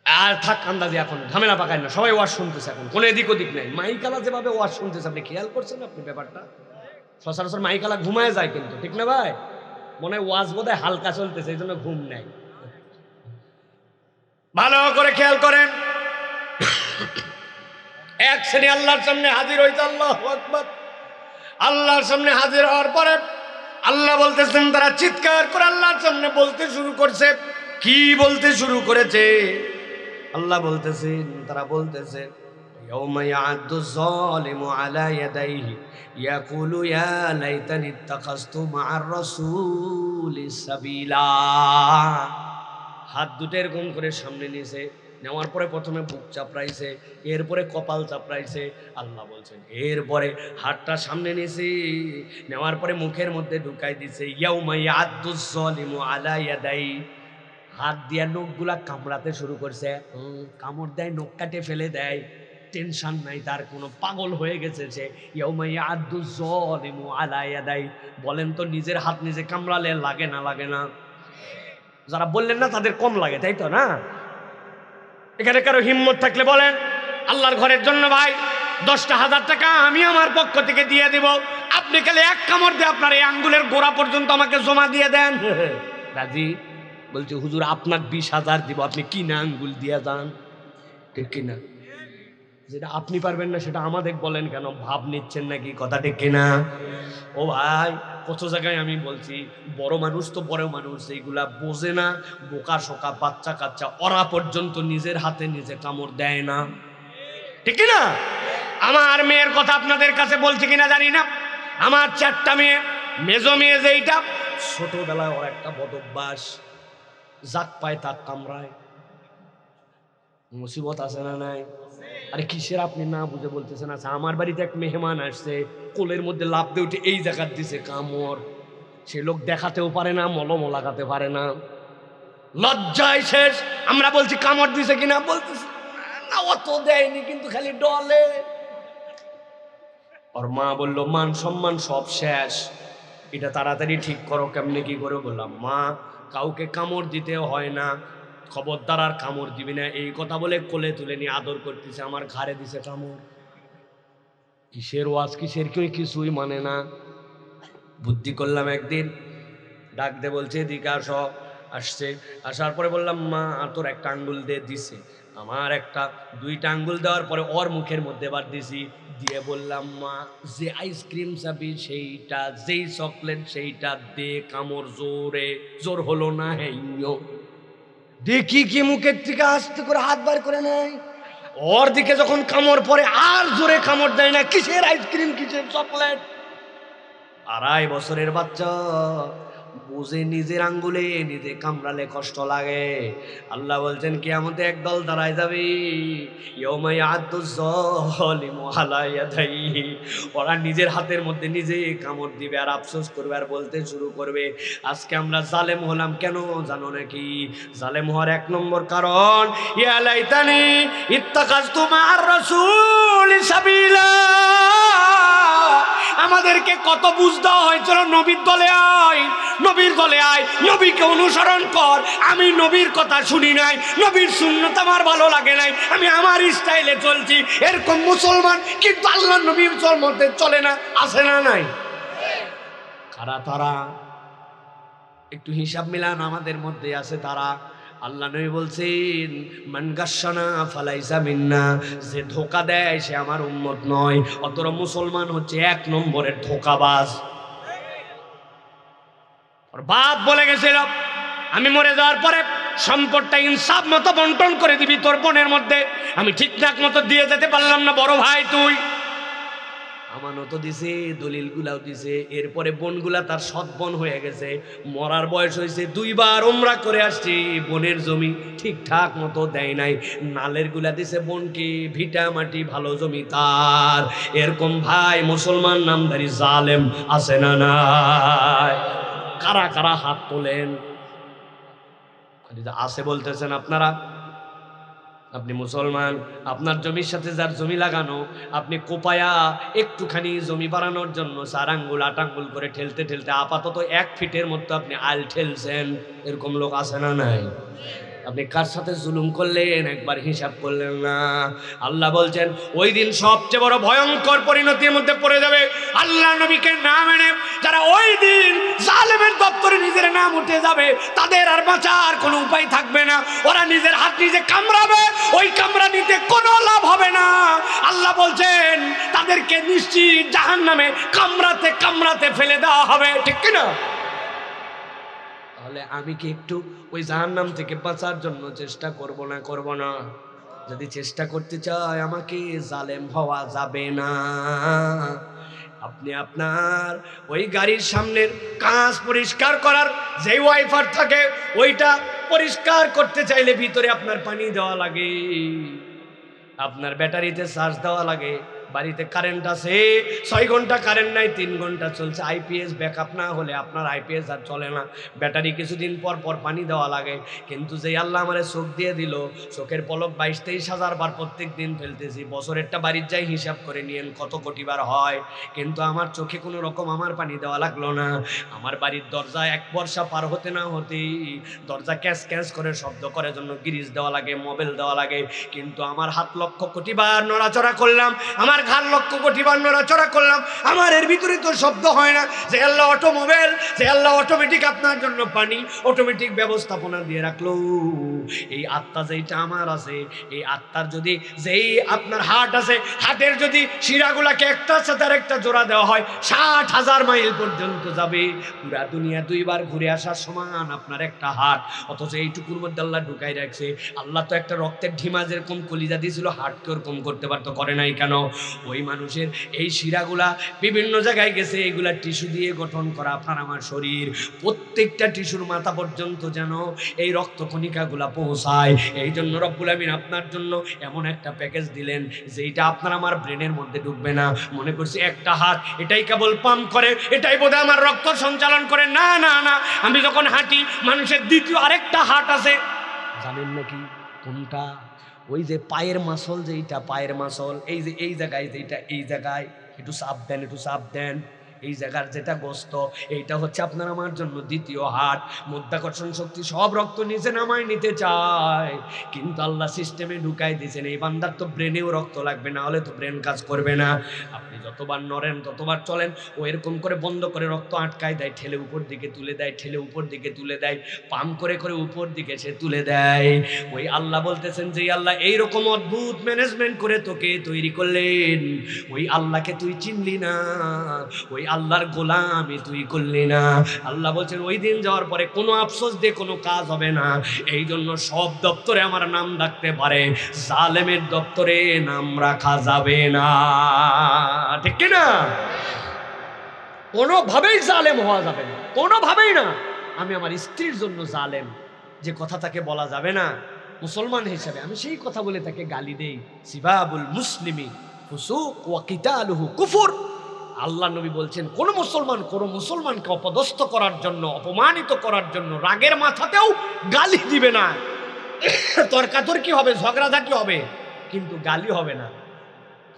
আর থাক আন্দাজে, এখন ঝামেলা পাকায় না, সবাই ওয়াজ শুনতেছে, এখন কোনো এদিক ওদিক নাই। মাইকালা যেভাবে ওয়াজ শুনতেছে, আপনি খেয়াল করছেন আপনি ব্যাপারটা? সচরাচর মাইকালা ঘুমায় যায় কিন্তু, ঠিক না ভাই? মনে হয় ওয়াজ বোধহয় হালকা চলতেছে, এই জন্য ঘুম নাই। ভালো করে খেয়াল করেন, এক শ্রেণী আল্লাহর সামনে হাজির হইতে, আল্লাহু আকবার। আল্লাহর সামনে হাজির হওয়ার পরে আল্লাহ বলতেছেন, তারা চিৎকার করে আল্লাহর সামনে বলতে শুরু করছে। কি বলতে শুরু করেছে? আল্লাহ বলতেছেন, তারা বলতেছে ইয়াউমা ইয়া'আদ্দু যালিমু আলা ইয়াদাইহি ইয়াকুলু ইয়া লাইতানি ইত্তাখাযতু মা'আর রাসূলি সাবিলা। হাত দুটো এরকম করে সামনে নিয়েছে, নেওয়ার পরে প্রথমে বুক চাপড়াইছে, এরপরে কপাল চাপড়াইছে। আল্লাহ বলছেন এরপরে হাতটা সামনে নিয়েছি, নেওয়ার পরে মুখের মধ্যে ঢুকাই দিছে। ইয়াউমা ইয়া'আদ্দুজ যালিমু আলা ইয়াদাই, হাত দিয়া নখগুলা কামড়াতে শুরু করছে। কামড় দেয়, নখ কাটে ফেলে দেয়, টেনশন নাই তার, কোনো পাগল হয়ে গেছে সে। ইয়াউমা ইয়া'আদ্দুজ যালিমু আলা ইয়াদাই। বলেন তো নিজের হাত নিজে কামড়ালে লাগে না লাগে না? যারা বললেন না তাদের কম লাগে, তাই তো না? এখানে কারো হিম্মত থাকলে বলেন, আল্লাহর ঘরের জন্য ভাই 10,000 টাকা আমি আমার পক্ষ থেকে দিয়ে দিব, আপনি খালি এক কামড় দিয়ে আপনার এই আঙ্গুলের গোড়া পর্যন্ত আমাকে জমা দিয়ে দেন। রাজি? বলছে হুজুর আপনার 20,000 দিব, আপনি কি না আঙ্গুল দিয়ে যান, ঠিক কিনা? যেটা আপনি পারবেন না সেটা আমাদের বলেন কেন? ভাব নিচ্ছেন নাকি? কথা ঠিক কিনা? ও ভাই, কত জায়গায় আমি বলছি, বড় মানুষ তো বড় মানুষ, এইগুলা বোঝে না, বোকা শোকা বাচ্চা কাচ্চা, ওরা পর্যন্ত নিজের হাতে নিজে কামড় দেয় না, ঠিক কিনা? আমার মেয়ের কথা আপনাদের কাছে বলছি কিনা জানি না, আমার 4টা মেয়ে, মেজো মেয়ে যেইটা, ছোটবেলায় ওর একটা বদ অভ্যাস, যাক পায় তাক কামড়ায়। মুসিবত আছে না নাই? আরে কিসের আপনি না বুঝে বলতেছেন? আচ্ছা, আমার বাড়িতে এক মেহমান আসছে, কোলের মধ্যে লাফ দিয়ে উঠে এই জায়গা দিছে কামড়, সে লোক দেখাতেও পারে না, মলমও লাগাতে পারে না, লজ্জায় শেষ। আমরা বলছি কামড় দিছে কিনা, বলতেছে না অত দেয়নি, কিন্তু খালি ডলে। ওর মা বলল মান সম্মান সব শেষ, এটা তাড়াতাড়ি ঠিক করো। কেমনে কি করে? বললাম মা কাউকে কামড় দিতে হয় না, খবরদার আর কামড় দিবি না, এই কথা বলে কোলে তুলে নিয়ে আদর করতেছে, আমার ঘাড়ে দিছে কামড়। কিসের ওয়াজ, কিসের কেউ কিছুই মানে না। বুদ্ধি করলাম একদিন, ডাক দে, বলছে এদিকে আসো। আসছে, আসার পরে বললাম মা তোর একটা আঙ্গুল দিয়ে দিছে, আমার একটা, 2টা আঙ্গুল দেওয়ার পরে ওর মুখের মধ্যে এবার দিছি, দিয়ে বললাম মা যে আইসক্রিম চাবি সেইটা, যেই চকলেট সেইটা দে, কামড় জোরে। জোর হলো না, হ্যাঁ দেখি কি মুখের থেকে আস্তে করে হাত বার করে নেয়, ওর দিকে যখন কামড় পরে আর জোরে কামড় দেয় না। কিসের আইসক্রিম, কিসের চকলেট? 2.5 বছরের বাচ্চা বুঝে নিজের আঙ্গুলে নিজে কামড়ালে কষ্ট লাগে। আল্লাহ বলছেন কিয়ামতে একদল দাঁড়ায় যাবে, ইয়াউমা ইয়া'আদ্দুজ যালিমু আলা ইয়াদাইহি, ওরা নিজের হাতের মধ্যে নিজে কামড় দিবে আর আফসোস করবে আর বলতে শুরু করবে আজকে আমরা জালেম হলাম। কেন জানো নাকি? জালেম হওয়ার 1 নম্বর কারণ, ইয়া লাইতানি ইত্তাখাযতু মা'আর রাসূলি সাবিলা, আমাদেরকে কত বুঝ দেওয়া হয়েছিল, নবীর দলে আয়, নবীর দলে আয়, নবীকে অনুসরণ কর। আমি নবীর কথা শুনি নাই, নবীর সুন্নত আমার ভালো লাগে নাই, আমি আমার স্টাইলে চলছি, এরকম মুসলমান। কিন্তু আল্লাহ নবীর মধ্যে চলে না, আছে না নাই? কারা তারা? একটু হিসাব মিলান, আমাদের মধ্যে আছে তারা। আল্লাহ নবী বলছেন, মান গাশশানা ফালাইসা মিন্না, যে ধোঁকা দেয় সে আমার উম্মত নয়। অতর মুসলমান হচ্ছে 1 নম্বরের ধোঁকাবাজ। ওর বাপ বলে গেছিল, আমি মরে যাওয়ার পরে সম্পদটা ইনসাফ মতো বন্টন করে দিবি তোর বোনের মধ্যে। আমি ঠিকঠাক মতো দিয়ে যেতে পারলাম না, বড় ভাই তুই আমানত দিছে, দলিল গুলাও দিছে। এরপরে বোনগুলা তার সৎ বোন হয়ে গেছে, মরার বয়স হয়েছে, 2 বার উমরা করে আসছে, বোনের জমি ঠিকঠাক মতো দেয় নাই, নালের গুলা দিছে বোনকে, ভিটা মাটি ভালো জমি তার। এরকম ভাই মুসলমান নামধারী জালেম আছে না নাই? কারা কারা হাত তোলেন? আছে বলতেছেন আপনারা। আপনি মুসলমান, আপনার জমির সাথে যার জমি লাগানো, আপনি কোপায়া একটুখানি জমি বাড়ানোর জন্য 4 আঙ্গুল 8 আঙ্গুল করে ঠেলতে ঠেলতে আপাতত 1 ফিটের মতো আপনি আল ঠেলছেন। এরকম লোক আছে না নাই? আপনি কার সাথে জুলুম করলেন একবার হিসাব করলেন না। আল্লাহ বলছেন ওই দিন সবচেয়ে বড় ভয়ঙ্কর পরিণতির মধ্যে পড়ে যাবে আল্লাহ নবীকে না মেনে যারা। ওই দিন জালেমের দপ্তরে নিজের নাম উঠে যাবে, তাদের আর বাঁচার কোনো উপায় থাকবে না। ওরা নিজের হাত নিজে কামড়াবে, ওই কামড়া নিতে কোনো লাভ হবে না। আল্লাহ বলছেন তাদেরকে নিশ্চিত জাহান্নামে কামড়াতে কামড়াতে ফেলে দেওয়া হবে, ঠিক কিনা? তাহলে আমি কি একটু ওই জাহান্নাম থেকে বাঁচার জন্য চেষ্টা করব না? করব না? যদি চেষ্টা করতে চাই আমাকে জালেম হওয়া যাবে না। আপনি আপনার ওই গাড়ির সামনের কাঁচ পরিষ্কার করার যে ওয়াইপার থাকে ওইটা পরিষ্কার করতে চাইলে ভিতরে আপনার পানি দেওয়া লাগে, আপনার ব্যাটারিতে চার্জ দেওয়া লাগে। বাড়িতে কারেন্ট আছে, 6 ঘন্টা কারেন্ট নাই, 3 ঘন্টা চলছে, আইপিএস ব্যাকআপ না হলে আপনার আইপিএস আর চলে না। ব্যাটারি কিছুদিন পর পর পানি দেওয়া লাগে। কিন্তু যে আল্লাহ আমারে চোখ দিয়ে দিল, চোখের পলক 22-23 হাজার বার প্রত্যেক দিন ফেলতেছি, বছরেরটা বাড়ির যাই হিসাব করে নিয়েন কত কোটি বার হয়। কিন্তু আমার চোখে কোনো রকম আমার পানি দেওয়া লাগলো না। আমার বাড়ির দরজা 1 বর্ষা পার হতে না হতেই দরজা ক্যাঁচ ক্যাঁচ করে শব্দ করে, জন্য গিরিজ দেওয়া লাগে, মোবাইল দেওয়া লাগে। কিন্তু আমার হাত লক্ষ কোটি বার নড়াচড়া করলাম, আমার ঘাড় লক্ষ কোটি বার নড়াচড়া করলাম, আমার এর ভিতরে তো শব্দ হয় না যে আল্লাহ অটোমোবাইল, যে আল্লাহ অটোমেটিক আপনার জন্য পানি অটোমেটিক ব্যবস্থাপনা দিয়ে রাখলো। এই আত্মা যেইটা আমার আছে, এই আত্মার যদি যেই আপনার হার্ট আছে, হার্টের যদি শিরাগুলাকে একটার সাথে আরেকটা জোড়া দেওয়া হয় 60,000 মাইল পর্যন্ত যাবে। পুরা দুনিয়া 2 বার ঘুরে আসার সমান আপনার একটা হার্ট। অথচ এইটুকুর মধ্যে আল্লাহ ঢুকাই রাখছে। আল্লাহ তো একটা রক্তের ঢিমা যেরকম কলিজা দিয়েছিল, হার্টকে ওরকম করতে পারতো, করে নাই কেন? ওই মানুষের এই শিরাগুলা বিভিন্ন জায়গায় গেছে, এগুলা টিস্যু দিয়ে গঠন করা আপনার আমার শরীর। প্রত্যেকটা টিস্যুর মাথা পর্যন্ত যেন এই রক্ত কণিকাগুলা পৌঁছায়। এই জন্য রব্বুল আমিন আপনার জন্য এমন একটা প্যাকেজ দিলেন যেটা আপনার আমার ব্রেনের মধ্যে ঢুকবে না। মনে করছি একটা হাত এটাই কেবল পাম্প করে, এটাই বোধহয় আমার রক্ত সঞ্চালন করে। না না না, আমি যখন হাঁটি মানুষের দ্বিতীয় আরেকটা হাত আছে, জানেন নাকি কোনটা? ওই যে পায়ের মাসল, যেইটা পায়ের মাসল, এই যে এই জায়গায়, যেইটা এই জায়গায় একটু চাপ দেন, একটু চাপ দেন, এই জায়গার যেটা গোস্ত, এইটা হচ্ছে আপনার আমার জন্য দ্বিতীয় হাট। মধ্যাকর্ষণ শক্তি সব রক্ত নিচে নামায় নিতে চায়, কিন্তু আল্লাহ সিস্টেমে ঢুকাই দিয়েছেন এই বান্দার তো ব্রেনেও রক্ত লাগবে, না হলে তো ব্রেন কাজ করবে না। আপনি যতবার নড়েন, ততবার চলেন, ও এরকম করে বন্ধ করে রক্ত আটকায় দেয়, ঠেলে উপর দিকে তুলে দেয়, ঠেলে উপর দিকে তুলে দেয়, পাম্প করে করে উপর দিকে সে তুলে দেয়। ওই আল্লাহ বলতেছেন যে আল্লাহ এইরকম অদ্ভুত ম্যানেজমেন্ট করে তোকে তৈরি করলেন, ওই আল্লাহকে তুই চিনলি না, ওই আল্লাহর গোলামি তুই করলি না। আল্লাহ বলছেন ওই দিন যাওয়ার পরে কোনো আফসোস দিয়ে কোনো কাজ হবে না। এই জন্য সব দপ্তরে আমার নাম রাখতে পারে, জালেমের দপ্তরে নাম রাখা যাবে না, ঠিক কিনা? কোনোভাবেই জালেম হওয়া যাবে না, কোনোভাবেই না। আমি আমার স্ত্রীর জন্য জালেম যে কথা তাকে বলা যাবে না, মুসলমান হিসেবে আমি সেই কথা বলে তাকে গালি দেই। সিবাবুল মুসলিমি ফুসুক ওয়া কিতালুহু কুফর। আল্লাহ নবী বলছেন কোন মুসলমানকে অপদস্থ করার জন্য, অপমানিত করার জন্য রাগের মাথাতেও গালি দিবে না। তর্কাতর্কি হবে, ঝগড়াঝাটি হবে, কিন্তু গালি হবে না।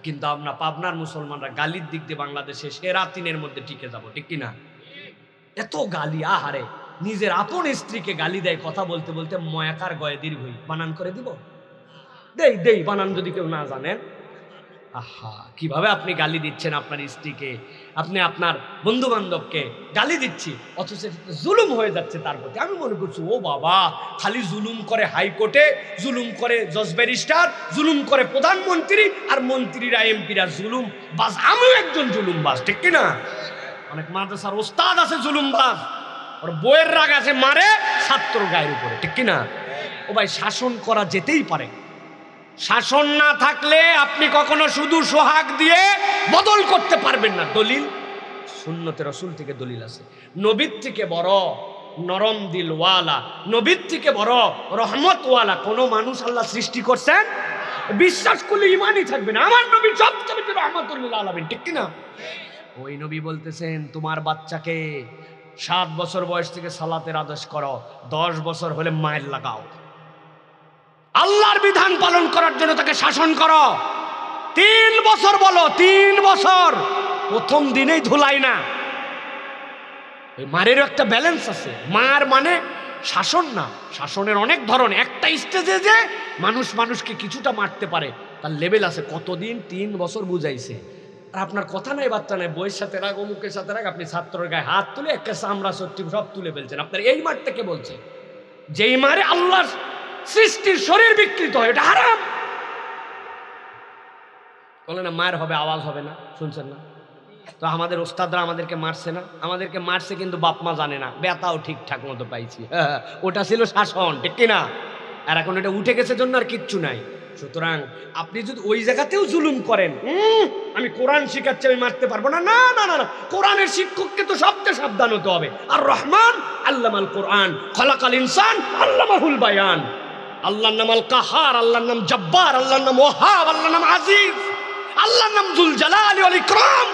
কিন্তু আমরা পাবনার মুসলমানরা গালির দিক দিয়ে বাংলাদেশে সেরা 3-এর মধ্যে টিকে যাব, ঠিক কিনা? এত গালি, আহারে নিজের আপন স্ত্রীকে গালি দেয় কথা বলতে বলতে ময়াকার গয়ে দীর্ঘই বানান করে দিব। দেই বানান যদি কেউ না জানেন। আহা, কিভাবে আপনি গালি দিচ্ছেন আপনার স্ত্রীকে, আপনি আপনার বন্ধু বান্ধবকে গালি দিচ্ছি, অথচ জুলুম হয়ে যাচ্ছে তার প্রতি। আমি মনে করছি ও বাবা, খালি জুলুম করে হাইকোর্টে, জুলুম করে জজ ব্যারিস্টার, জুলুম করে প্রধানমন্ত্রী, আর মন্ত্রীরা এমপিরা জুলুম বাস, আমিও একজন জুলুম বাস, ঠিক কিনা? অনেক মাদ্রাসার ওস্তাদ আছে জুলুম বাস, ওর বইয়ের রাগ আছে, মারে ছাত্র গায়ের উপরে, ঠিক কিনা? ও ভাই, শাসন করা যেতেই পারে। শাসন না থাকলে আপনি কখনো শুধু সোহাগ দিয়ে বদল করতে পারবেন না। দলিল সুন্নতে রাসূল থেকে দলিল আছে। নবীর থেকে বড় নরম দিলওয়ালা, নবীর থেকে বড় রহমতওয়ালা কোন মানুষ আল্লাহ সৃষ্টি করছেন? বিশ্বাস করলে ইমানই থাকবে না। আমার নবী সবচেয়ে বেশি রহমতুল লিল আলামিন, ঠিক কিনা? ওই নবী বলতেছেন, তোমার বাচ্চাকে 7 বছর বয়স থেকে সালাতের আদেশ করো, 10 বছর হলে মায়ের লাগাও। আল্লাহর বিধান পালন করার জন্য তাকে শাসন করো। 3 বছর বলো, 3 বছর, প্রথম দিনেই ধুলাই না। এই মারেরও একটা ব্যালেন্স আছে। মার মানে শাসন না, শাসনের অনেক ধরন। একটা স্টেজে যে মানুষকে কিছুটা মারতে পারে, তার লেভেল আছে। কতদিন? 3 বছর বুঝাইছে। আর আপনার কথা নাই, বার্তা নাই, বইয়ের সাথে রাগ, অমুকের সাথে রাগ, আপনি ছাত্রের গায়ে হাত তুলে একটা চামড়া সত্যি সব তুলে ফেলছেন। আপনার এই মারতে কে বলছে? যেই মারে আল্লাহর সৃষ্টির শরীর বিকৃত হয়, এটা হারাম। বলে না মায়ের হবে, আওয়াজ হবে না, শুনছেন না? তো আমাদের ওস্তাদরা আমাদেরকে মারছে না, আমাদেরকে মারছে কিন্তু বাপ মা জানে না, বেতাও ঠিকঠাক মতো পাইছি। ওটা ছিল শাসন, ঠিক কিনা? আর এখন এটা উঠে গেছে জন্য আর কিচ্ছু নাই। সুতরাং আপনি যদি ওই জায়গাতেও জুলুম করেন, আমি কোরআন শিখাচ্ছি আমি মারতে পারবো না, না না না, কোরআনের শিক্ষককে তো সবচেয়ে সাবধান হতে হবে। আর রহমান আল্লামাল কোরআন, খলাকাল ইনসান আল্লামাহুল বায়ান। আল্লাহর নাম আল কাহার, আল্লাহর নাম জব্বার, আল্লাহর নাম ওয়াহাব, আল্লাহর নাম আজিজ, আল্লাহর নাম যুল জালালি ওয়াল ইকরাম।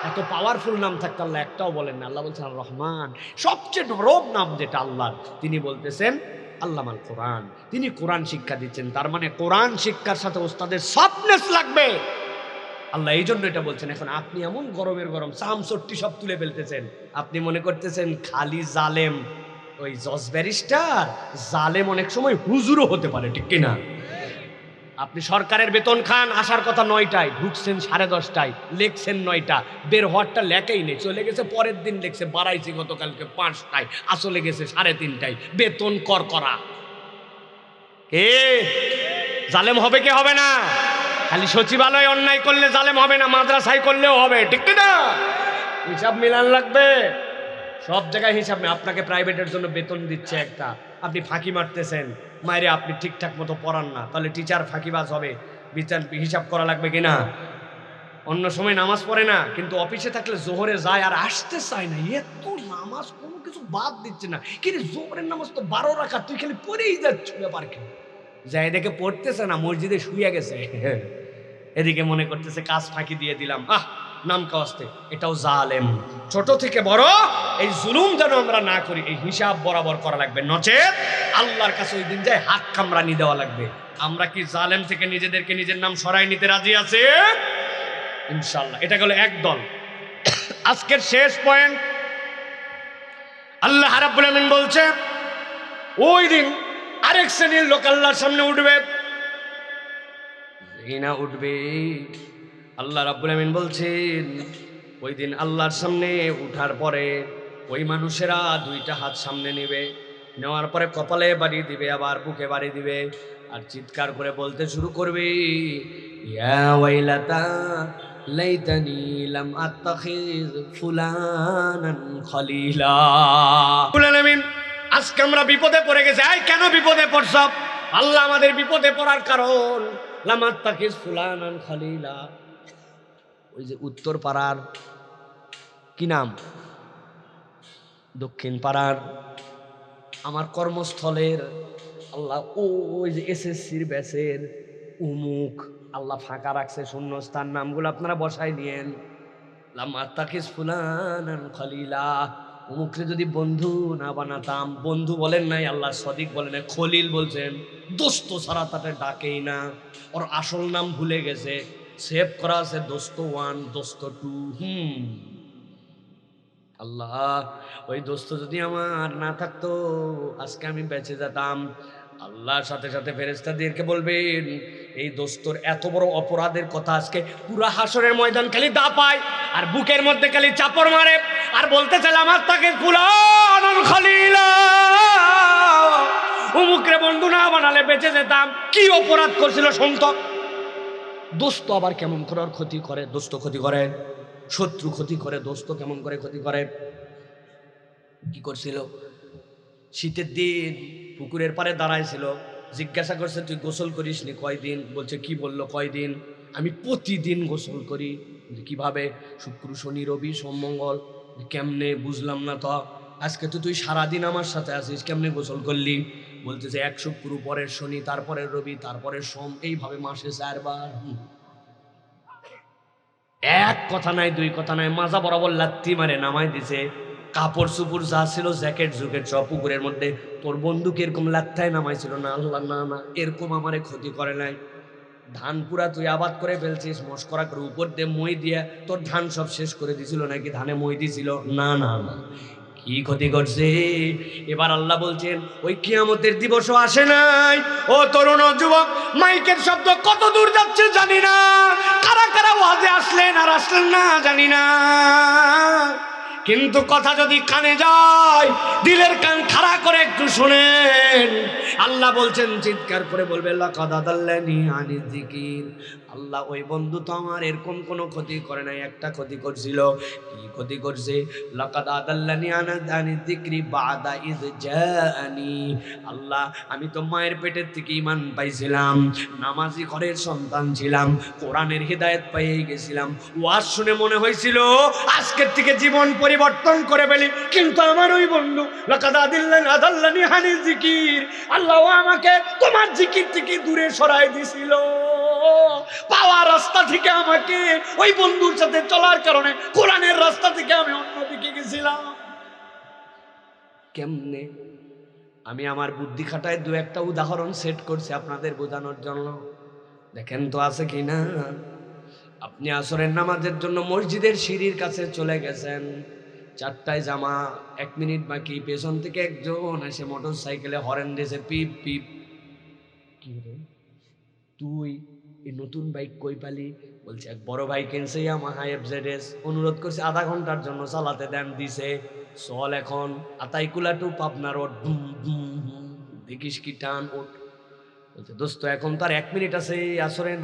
এত পাওয়ারফুল নাম থাকতে আল্লাহ একটাও বলেন না। আল্লাহ বলছেন আর রহমান, সবচেয়ে নরম নাম যেটা আল্লাহর, তিনি বলতেছেন আল্লামাল কোরআন, তিনি কোরআন শিক্ষা দিচ্ছেন। তার মানে কোরআন শিক্ষার সাথে ওস্তাদের সফটনেস লাগবে। আল্লাহ এই জন্য এটা বলছেন। এখন আপনি এমন গরমের গরম চামচট্টি সব তুলে ফেলতেছেন, আপনি মনে করতেছেন খালি জালেম ওই জজ ব্যারিস্টার, জালেম অনেক সময় হুজুরও হতে পারে, ঠিক কিনা? আপনি সরকারের বেতন খান, আসার কথা 9টায়, ঢুকছেন 10:30টায়, লেখছেন 9টা, বের হওয়ারটা লেখাই নেই, চলে গেছে পরের দিন লেখছে বাড়াইছি গতকালকে 5টায়, আসলে গেছে 3:30টায়, বেতন কর করা। জালেম হবে কি হবে না? খালি সচিবালয় অন্যায় করলে জালেম হবে না, মাদ্রাসায় করলেও হবে, ঠিক কিনা? হিসাব মিলান লাগবে, সব জায়গায় হিসাব নেই। আপনাকে প্রাইভেটের জন্য বেতন দিচ্ছে একটা, আপনি ফাঁকি মারতেছেন, মায়েরে আপনি ঠিকঠাক মতো পড়ান না, তাহলে টিচার ফাঁকিবাজ হবে। বিচার হিসাব করা লাগবে কিনা? অন্য সময় নামাজ পড়ে না, কিন্তু অফিসে থাকলে জোহরে যায় আর আসতে চায় না। এত নামাজ কোনো কিছু বাদ দিচ্ছে না, কিন্তু জোহরের নামাজ তো 12 রাকাত, তুই খালি পড়েই যাচ্ছ, ব্যাপার কি? যাই দেখে পড়তেছে না, মসজিদে শুয়ে গেছে, এদিকে মনে করতেছে কাজ ফাঁকি দিয়ে দিলাম, নাম কাওয়াস্তে। এটাও জালেম। ছোট থেকে বড় এই জুলুম যেন আমরা না করি, এই হিসাব বরাবর করা লাগবে, নচেত আল্লাহর কাছে ওই দিন যায় হাত কামড়ানি দেওয়া লাগবে। আমরা কি জালেম থেকে নিজেদেরকে নিজের নাম সরাই নিতে রাজি আছে? ইনশাআল্লাহ। এটা গেল এক দল। আজকের শেষ পয়েন্ট, আল্লাহ রাব্বুল আমিন বলছে ওই দিন আরেক শ্রেণীর লোক আল্লাহর সামনে উঠবে। না উঠবে, আল্লাহ রাব্বুল আমিন বলছেন ওই দিন আল্লাহর সামনে উঠার পরে ওই মানুষেরা 2টা হাত সামনে নেবে, নেওয়ার পরে কপালে বাড়ি দিবে, আবার বুকে বাড়ি দিবে, আর চিৎকার করে বলতে শুরু করবে, ইয়া ওয়াইলাতা লাইতানি লাম আত্তাখিজ ফুলানান খলিলা। রাব্বুল আমিন আজকে আমরা বিপদে পড়ে গেছি। কেন বিপদে পড়ছ? আল্লাহ আমাদের বিপদে পড়ার কারণ, লাম আত্তাখিজ ফুলানান খলিলা। ওই যে উত্তর পাড়ার কি নাম, দক্ষিণ পাড়ার আমার কর্মস্থলের আল্লাহ, ওই যে এসএসসির ব্যাচের উমুক আল্লাহ ফাঁকা রাখছে শূন্যস্থান, নামগুলো আপনারা বসাই নিয়েন। লাম্মা তাকিস ফুলানান খলিলা, উমুকরে যদি বন্ধু না বানাতাম, বন্ধু বলেন নাই আল্লাহ, সদিক বলেন নাই, খলিল বলছেন। দোস্ত ছাড়া তাতে ডাকেই না, ওর আসল নাম ভুলে গেছে। সেভ করা আছে দোস্ত 1 দোস্ত 2। আল্লাহ, ওই দোস্ত যদি আমার না থাকতো আজকে আমি বেঁচে যেতাম। আল্লাহর সাথে সাথে ফেরেশতাদেরকে বলবেন এই দোস্তর এত বড় অপরাধের কথা আজকে পুরা হাসরের ময়দান খালি দাপায় আর বুকের মধ্যে খালি চাপড় মারে আর বলতেছে আমার তাকে ফুলানুল খলিলা, উমুকরে বন্ধু না বানালে বেঁচে যেতাম। কি অপরাধ করছিল শুনত। দোস্ত আবার কেমন করে ওর ক্ষতি করে, দোস্ত ক্ষতি করে, শত্রু ক্ষতি করে, দোস্ত কেমন করে ক্ষতি করে। কি করছিল? শীতের দিন পুকুরের পাড়ে দাঁড়াইছিল, জিজ্ঞাসা করছে তুই গোসল করিস নি কয়দিন? বলছে কি বললো কয়দিন? আমি প্রতিদিন গোসল করি। কিভাবে? শুক্র শনি রবি সোম মঙ্গল। কেমনে? বুঝলাম না তো। আজকে তো তুই সারাদিন আমার সাথে আছিস, কেমনে গোসল করলি? বলতেছে এক শুক্র, পরের শনি, তারপরের রবি, তারপরের সোম, এইভাবে মাসে 4 বার। এক কথা নাই দুই কথা নাই, মাজা বরাবর লাত্তি মারে নামাই দিছে। কাপড় চুপুর যা ছিল জ্যাকেট জুকেট সব পুকুরের মধ্যে। তোর বন্ধু কিরকম লাত্তায় নামাইছিল না? আল্লাহ না না, এরকম আমারে ক্ষতি করে নাই। ধান পুরা তুই আবাদ করে ফেলছিস, মস্করা করে উপর দিয়ে মই দিয়ে তোর ধান সব শেষ করে দিছিল নাকি? ধানে মই দিছিল? না না না, কি ক্ষতি করছে? এবার আল্লাহ বলছেন ওই কিয়ামতের দিবসও আসে নাই। ও তরুণ ও যুবক, মাইকের শব্দ কত দূর যাচ্ছে জানি না, কারা কারা ওয়াজে আসলেন আর আসলেন না জানি না, কিন্তু কথা যদি কানে যায় দিলের কান খাড়া করে একটু শুনেন। আল্লাহ বলছেন চিৎকার করে বলবে লাকাদ আদাল্লানি আনি যিকির। আল্লাহ ওই বন্ধু তো আমার এরকম কোনো ক্ষতি করে নাই, একটা ক্ষতি করছিল। কি ক্ষতি করছে? লাকাদ আদাল্লানি আনি যিকরি বাদা ইয জাআনি। আল্লাহ আমি তো মায়ের পেটের থেকে ঈমান পাইছিলাম, নামাজি ঘরের সন্তান ছিলাম, কোরআনের হিদায়াত পেয়ে গেছিলাম, ওয়াজ শুনে মনে হয়েছিল আজকের থেকে জীবন পরিবর্তন করে ফেলি। কিন্তু আমার ওই বন্ধু লাকাদ আদাল্লানি আনি যিকির, আল্লাহ আমাকে তোমার জিকির থেকে দূরে সরাই দিছিল। পাওয়ার রাস্তা থেকে আমাকে ওই বন্ধুর সাথে চলার কারণে কোরআনের রাস্তা থেকে আমি অন্যদিকে গেছিলাম। কেমনে? আমি আমার বুদ্ধি খাটায় দু একটা উদাহরণ সেট করছি আপনাদের বোঝানোর জন্য। দেখেন তো আছে কিনা। আপনি আসরের নামাজের জন্য মসজিদের সিঁড়ির কাছে চলে গেছেন, 4টায় জামা, 1 মিনিট বাকি, পেছন থেকে একজন এসে মোটর সাইকেলে হরেন দিয়েছে, পিপ পিপ। কি রে তুই এই নতুন বাইক কই পালি? বলছে এক বড় ভাই কিনছে ইয়ামাহা FZS, অনুরোধ করছে আধা ঘন্টার জন্য চালাতে দেন, দিছে। চল এখন আতাইকুলা টু পাবনা রোড, দেখিস কি টান। ওঠ। বলছে দোস্ত এখন তার 1 মিনিট আছে আসরের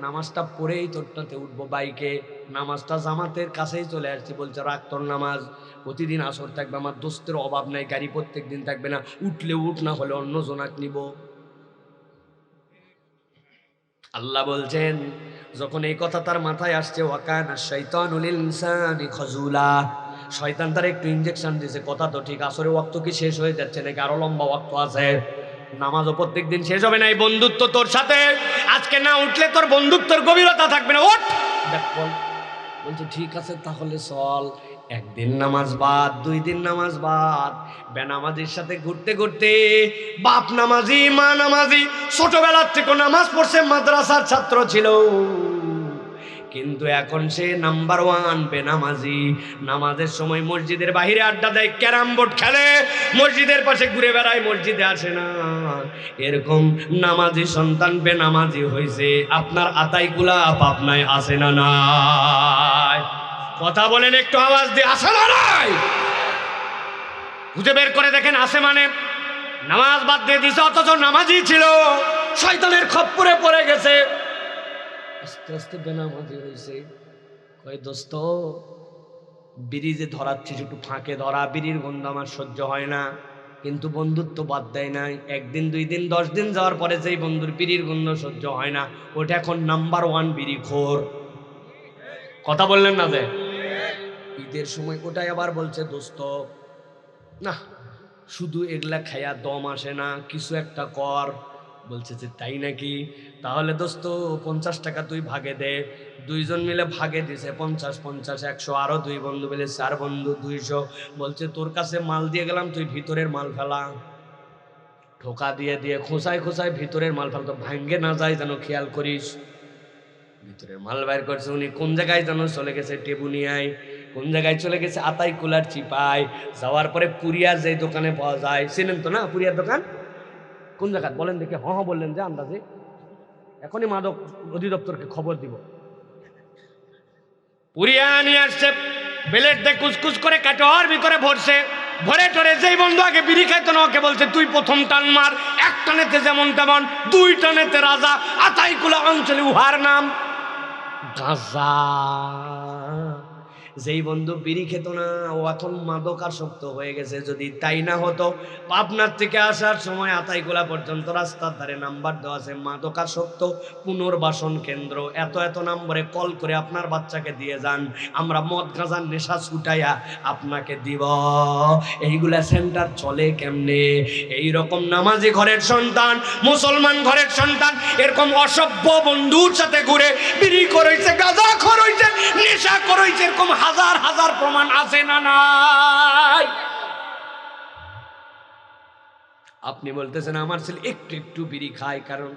নামাজটা পড়েই তোরটাতে উঠবো বাইকে, নামাজটা জামাতের কাছেই চলে আসছি। বলছে রাখ তোর নামাজ, প্রতিদিন আসর থাকবে, আমার দোস্তের অভাব নাই, গাড়ি প্রত্যেক দিন থাকবে না, উঠলে উঠ, না হলে অন্য জনাক নিব। আল্লাহ বলছেন যখন এই কথা তার মাথায় আসছে, ওয়াকানা শাইতানুল ইনসানি খাজুলা, শয়তান তার একটু ইনজেকশন দিয়েছে। কথা তো ঠিক, আসরে ওয়াক্ত কি শেষ হয়ে যাচ্ছে নাকি আরো লম্বা ওয়াক্ত আছে? নামাজও প্রত্যেক দিন শেষ হবে না। এই বন্ধুত্ব তোর সাথে আজকে না উঠলে তোর বন্ধুত্বের গভীরতা থাকবে না। ওঠ দেখ বল। বলছে ঠিক আছে তাহলে চল। 1 দিন নামাজ বাদ, 2 দিন নামাজ বাদ, বেনামাজির সাথে ঘুরতে ঘুরতে বাপ নামাজি মা নামাজি, ছোটবেলার থেকে নামাজ পড়ছে, মাদ্রাসার ছাত্র ছিল, কিন্তু এখন সে নাম্বার 1 বেনামাজি। নামাজের সময় মসজিদের বাইরে আড্ডা দেয়, ক্যারাম বোর্ড খেলে, মসজিদের পাশে ঘুরে বেড়ায়, মসজিদে আসে না। এরকম নামাজি সন্তান বেনামাজি হয়েছে। আপনার আতাইকুলা পাবনায় আসে না নাই? কথা বলেন একটু আওয়াজ দিয়ে, আসে না নাই? খুঁজে বের করে দেখেন আসে মানে। নামাজ বাদ দিয়ে দিছে অথচ নামাজি ছিল, শয়তানের খপ্পরে পড়ে গেছে, আস্তে আস্তে বেনামাজি হয়েছে। কয় দোস্ত বিড়ি যে ধরাচ্ছিস একটু ফাঁকে ধরা, বিড়ির গন্ধ আমার সহ্য হয় না। কিন্তু বন্ধুত্ব বাদ দেয় নাই। 1 দিন 2 দিন 10 দিন যাওয়ার পরে যেই বন্ধুর বিড়ির গন্ধ সহ্য হয় না, ওটা এখন নাম্বার 1 বিড়ি খোর। কথা বললেন না? যে ঈদের সময় ওটাই আবার বলছে দোস্ত না শুধু এগুলা খাইয়া দম আসে না, কিছু একটা কর। বলছে যে তাই নাকি? তাহলে দোস্ত 50 টাকা তুই ভাগে দে। 2 জন মিলে ভাগে দিছে 50 50 100, আরো 2 বন্ধু মিলে 4 বন্ধু 200। বলছে তোর কাছে মাল দিয়ে গেলাম, তুই ভিতরের মাল ফেলা। ঠোকা দিয়ে দিয়ে খোঁচায় খোঁচায় ভিতরের মাল ফেলা, তো ভাঙ্গে না যায় যেন খেয়াল করিস। ভিতরে মাল বাইর করছে। উনি কোন জায়গায় যেন চলে গেছে টেবুনিয়ায়, কোন জায়গায় চলে গেছে আতাইকুলার চিপায়। যাওয়ার পরে পুরিয়ার যে দোকানে পাওয়া যায়, চেনেন তো না পুরিয়ার দোকান? কোন জায়গা বলেন দেখে? হ্যাঁ বললেন যে আন্দাজে। এখনই মাদক অধিদপ্তরকে খবর দিব। পুরিয়া নিয়ে আসছে, বেলেট দিয়ে কুচকুচ করে কাটোয়ার ভিতরে ভরছে। ভরে টরে যেই বন্ধু আগে বিড়ি খাইতো না, ওকে বলছে তুই প্রথম টান মার। এক টানেতে যেমন তেমন, দুই টানেতে রাজা। আতাইকুলা অঞ্চলে উহার নাম গাঁজা। যেই বন্ধু বিড়ি খেত না, ও এখন মাদকাসক্ত হয়ে গেছে। যদি তাই না হতো, পাবনার থেকে আসার সময় আতাইকুলা পর্যন্ত রাস্তার ধারে নাম্বার দেওয়া আছে মাদকাসক্ত পুনর্বাসন কেন্দ্র। এত এত নম্বরে কল করে আপনার বাচ্চাকে দিয়ে যান, আমরা মদ গাঁজার নেশা ছুটাইয়া আপনাকে দিব। এইগুলা সেন্টার চলে কেমনে? এইরকম নামাজি ঘরের সন্তান, মুসলমান ঘরের সন্তান এরকম অসভ্য বন্ধুর সাথে ঘুরে বিড়ি করেছে, গাঁজা খরইছে, নেশা করেছে, এরকম হাজার হাজার প্রমাণ আছে না নাই? আপনি বলতেছেন আমার ছেলে একটু একটু বিড়ি খায়, কারণ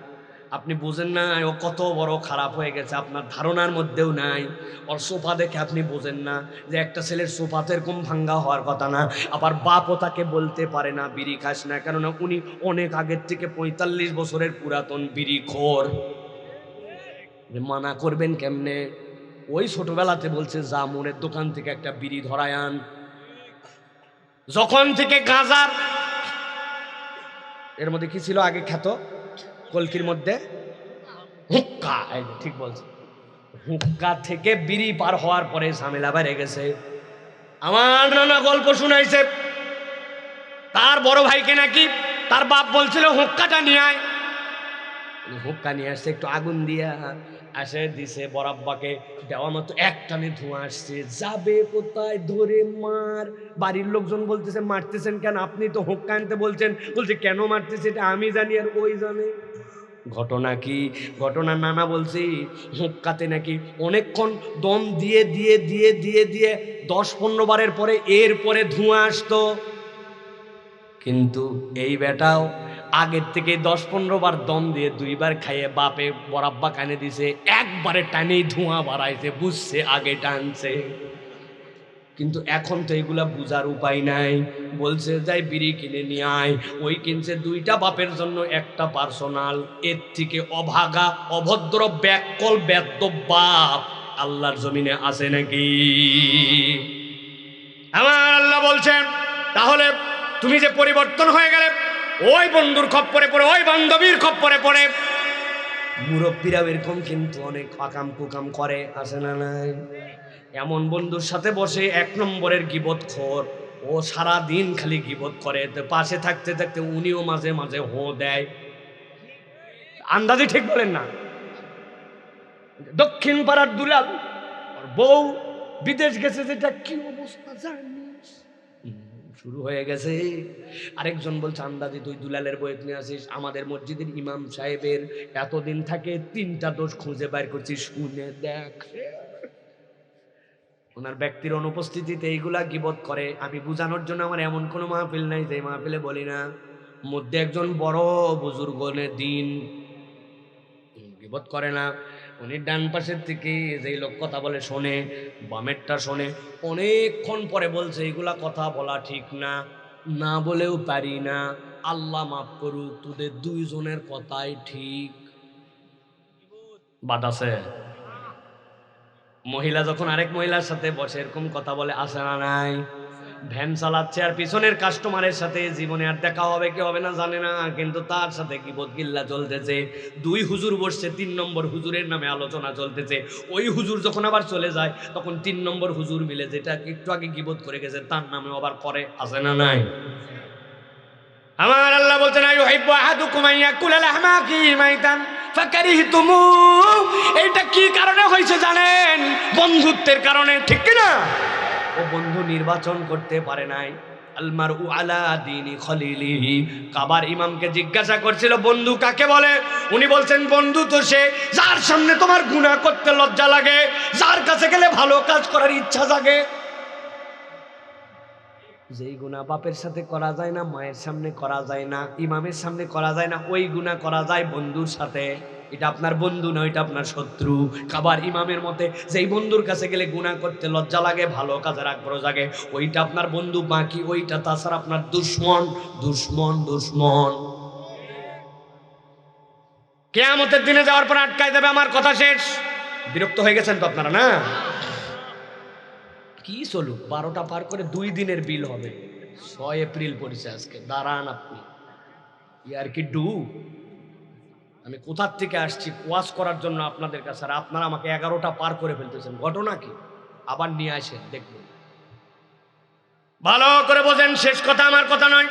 আপনি বুঝেন না ও কত বড় খারাপ হয়ে গেছে, আপনার ধারণার মধ্যেও নাই। ওর সোফা দেখে আপনি বোঝেন না যে একটা ছেলের সোফা তো এরকম ভাঙ্গা হওয়ার কথা না। আবার বাপও তাকে বলতে পারে না বিড়ি খাস না, কেননা উনি অনেক আগের থেকে 45 বছরের পুরাতন বিড়িখোর। মানা করবেন কেমনে? ওই ছোটবেলাতে বলছে যা মোড়ের দোকান থেকে একটা বিড়ি ধরায় আন। যখন থেকে গাঁজার এর মধ্যে কি ছিল আগে খ্যাত কলকির মধ্যে হুক্কা, ঠিক বলছে, হুক্কা থেকে বিড়ি পার হওয়ার পরে ঝামেলা বেড়ে গেছে। আমার নানা গল্প শুনাইছে, তার বড় ভাইকে নাকি তার বাপ বলছিল হুক্কাটা নিয়ে আয়। হুক্কা নিয়ে আসছে, একটু আগুন দিয়া আসে দিছে বরাব্বাকে, দেওয়া মতো এক টানে ধোঁয়া আসছে। যাবে কোথায়, ধরে মার। বাড়ির লোকজন বলতেছে মারতেছেন কেন? আপনি তো হুক্কা আনতে বলছেন। বলছে কেন মারতেছে এটা আমি জানি আর ওই জানে। ঘটনা কি? ঘটনা নানা বলছি হুক্কাতে নাকি অনেকক্ষণ দম দিয়ে দিয়ে দিয়ে দিয়ে দিয়ে 10-15 বারের পরে এরপরে ধোঁয়া আসতো। কিন্তু এই বেটাও আগের থেকে 10-15 বার দম দিয়ে 2 বার খাইয়ে বাপে বরাব্বা কানে দিছে, একবারে টানেই ধোঁয়া বাড়াইছে, বুঝছে আগে টানছে। কিন্তু এখন তো এগুলা বুঝার উপায় নাই। বলছে যাই বিড়ি কিনে নিয়ে আয়। ওই কিনছে 2টা বাপের জন্য, একটা পার্সোনাল। এর থেকে অভাগা অভদ্র ব্যাককল বেদ্য বাপ আল্লাহর জমিনে আছে নাকি? আমার আল্লাহ বলছেন তাহলে তুমি যে পরিবর্তন হয়ে গেলে ওই বন্ধুর খপ্পরে পড়ে, ওই বান্ধবীর খপ্পরে পড়ে। মুরব্বীরা এরকম কিন্তু অনেক আকাম কুকাম করে, আছে না নাই? এমন বন্ধুর সাথে বসে 1 নম্বরের গীবতখোর, ও সারা দিন খালি গীবত করে। তো পাশে থাকতে থাকতে উনিও মাঝে মাঝে হো দেয়। আন্দাজে ঠিক বলেন না? দক্ষিণ পাড়ার দুলাল আর বউ বিদেশ গেছে, যেটা কি অবস্থা জানিস? শুরু হয়ে গেছে। আরেকজন বলছে আন্দাজি তুই দুলালের বই নিয়ে আসিস, আমাদের মসজিদের ইমাম সাহেবের এতদিন থাকে 3টা দোষ খুঁজে বাইর করছিস, শুনে দেখ। ওনার ব্যক্তির অনুপস্থিতিতে এইগুলা গীবত করে। আমি বুঝানোর জন্য আমার এমন কোনো মাহফিল নাই যে মাহফিলে বলি না। মধ্যে একজন বড় বুজুর্গনের দিন গীবত করে না। উনি ডান পাশের থেকে যেই লোক কথা বলে শোনে, বামেরটা শোনে। অনেকক্ষণ পরে বলছে এগুলা কথা বলা ঠিক না, না বলেও পারি না, আল্লাহ মাফ করুক, তোদের 2 জনের কথাই ঠিক। বাদ আছে? মহিলা যখন আরেক মহিলার সাথে বসে এরকম কথা বলে, আসে না নাই? ভ্যান চালাচ্ছে আর পিছনের কাস্টমারের সাথে জীবনে আর দেখা হবে কি হবে না জানে না, কিন্তু তার সাথে গীবত গিল্লা চলতেছে। 2 হুজুর বসছে, 3 নম্বর হুজুরের নামে আলোচনা চলতেছে। ওই হুজুর যখন আবার চলে যায়, তখন 3 নম্বর হুজুর মিলে যেটা একটু আগে গীবত করে গেছে তার নামে আবার করে, আছে না নাই? আমার আল্লাহ বলছেন আইয়ুহিব্বু আহাদুকুম আইয়াকুলা লাহমা আখিহি মাইতান ফাকারিহতুমু। এটা কি কারণে হয়েছে জানেন? বন্ধুত্বের কারণে, ঠিক কি না? ও বন্ধু নির্বাচন করতে পারে নাই। আল মারউ আলা দীনি খলিলিহি। কাবার ইমামকে জিজ্ঞাসা করছিল বন্ধু কাকে বলে? উনি বলছেন বন্ধু তো সে যার সামনে তোমার গুনাহ করতে লজ্জা লাগে, যার কাছে গেলে ভালো কাজ করার ইচ্ছা জাগে। যেই গুনাহ বাপের সাথে করা যায় না, মায়ের সামনে করা যায় না, ইমামের সামনে করা যায় না, ওই গুনাহ করা যায় বন্ধুর সাথে। এটা আপনার বন্ধু না, এটা আপনার শত্রু। খাবার ইমামের মতে যেই বন্ধুর কাছে গেলে গুনাহ করতে লজ্জা লাগে, ভালো কাজের আগ্রহ জাগে, ওইটা আপনার বন্ধু। বাকি ওইটা তাছাড়া আপনার দুশ্মন। দুশ্মন দুশ্মন কিয়ামতের দিনে যাওয়ার পর আটকায় দেবে। আমার কথা শেষ। বিরক্ত হয়ে গেছেন তো আপনারা না? কি চলুক, 12টা পার করে 2 দিনের বিল হবে। 6 এপ্রিল পড়েছে আজকে। দাঁড়ান আপনি, ইয়ার কি ডু? আমি কোথার থেকে আসছি ওয়াজ করার জন্য আপনাদের কাছে, আর আপনারা আমাকে 11টা পার করে ফেলতেছেন। ঘটনা কি? আবার নিয়ে আসেন দেখুন, ভালো করে বোঝেন। শেষ কথা আমার কথা নয়,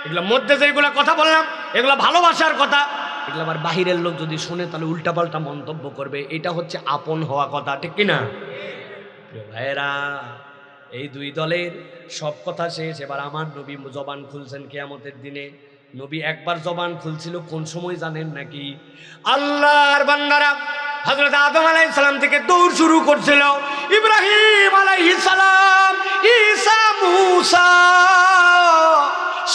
এগুলো মধ্যে যেগুলা কথা বললাম এগুলো ভালোবাসার কথা। এগুলো আবার বাহিরের লোক যদি শোনে তাহলে উল্টাপাল্টা মন্তব্য করবে। এটা হচ্ছে আপন হওয়া কথা, ঠিক কিনা? প্রিয় ভাইয়েরা, এই 2 দলের সব কথা শেষ। এবার আমার নবী জবান খুলছেন কিয়ামতের দিনে। নবী একবার জবান খুলছিল কোন সময় জানেন নাকি? আল্লাহর বান্দারা হযরত আদম আলাইহিস সালাম থেকে দৌড় শুরু করছিল। ইব্রাহিম আলাইহিস সালাম, ঈসা, মুসা,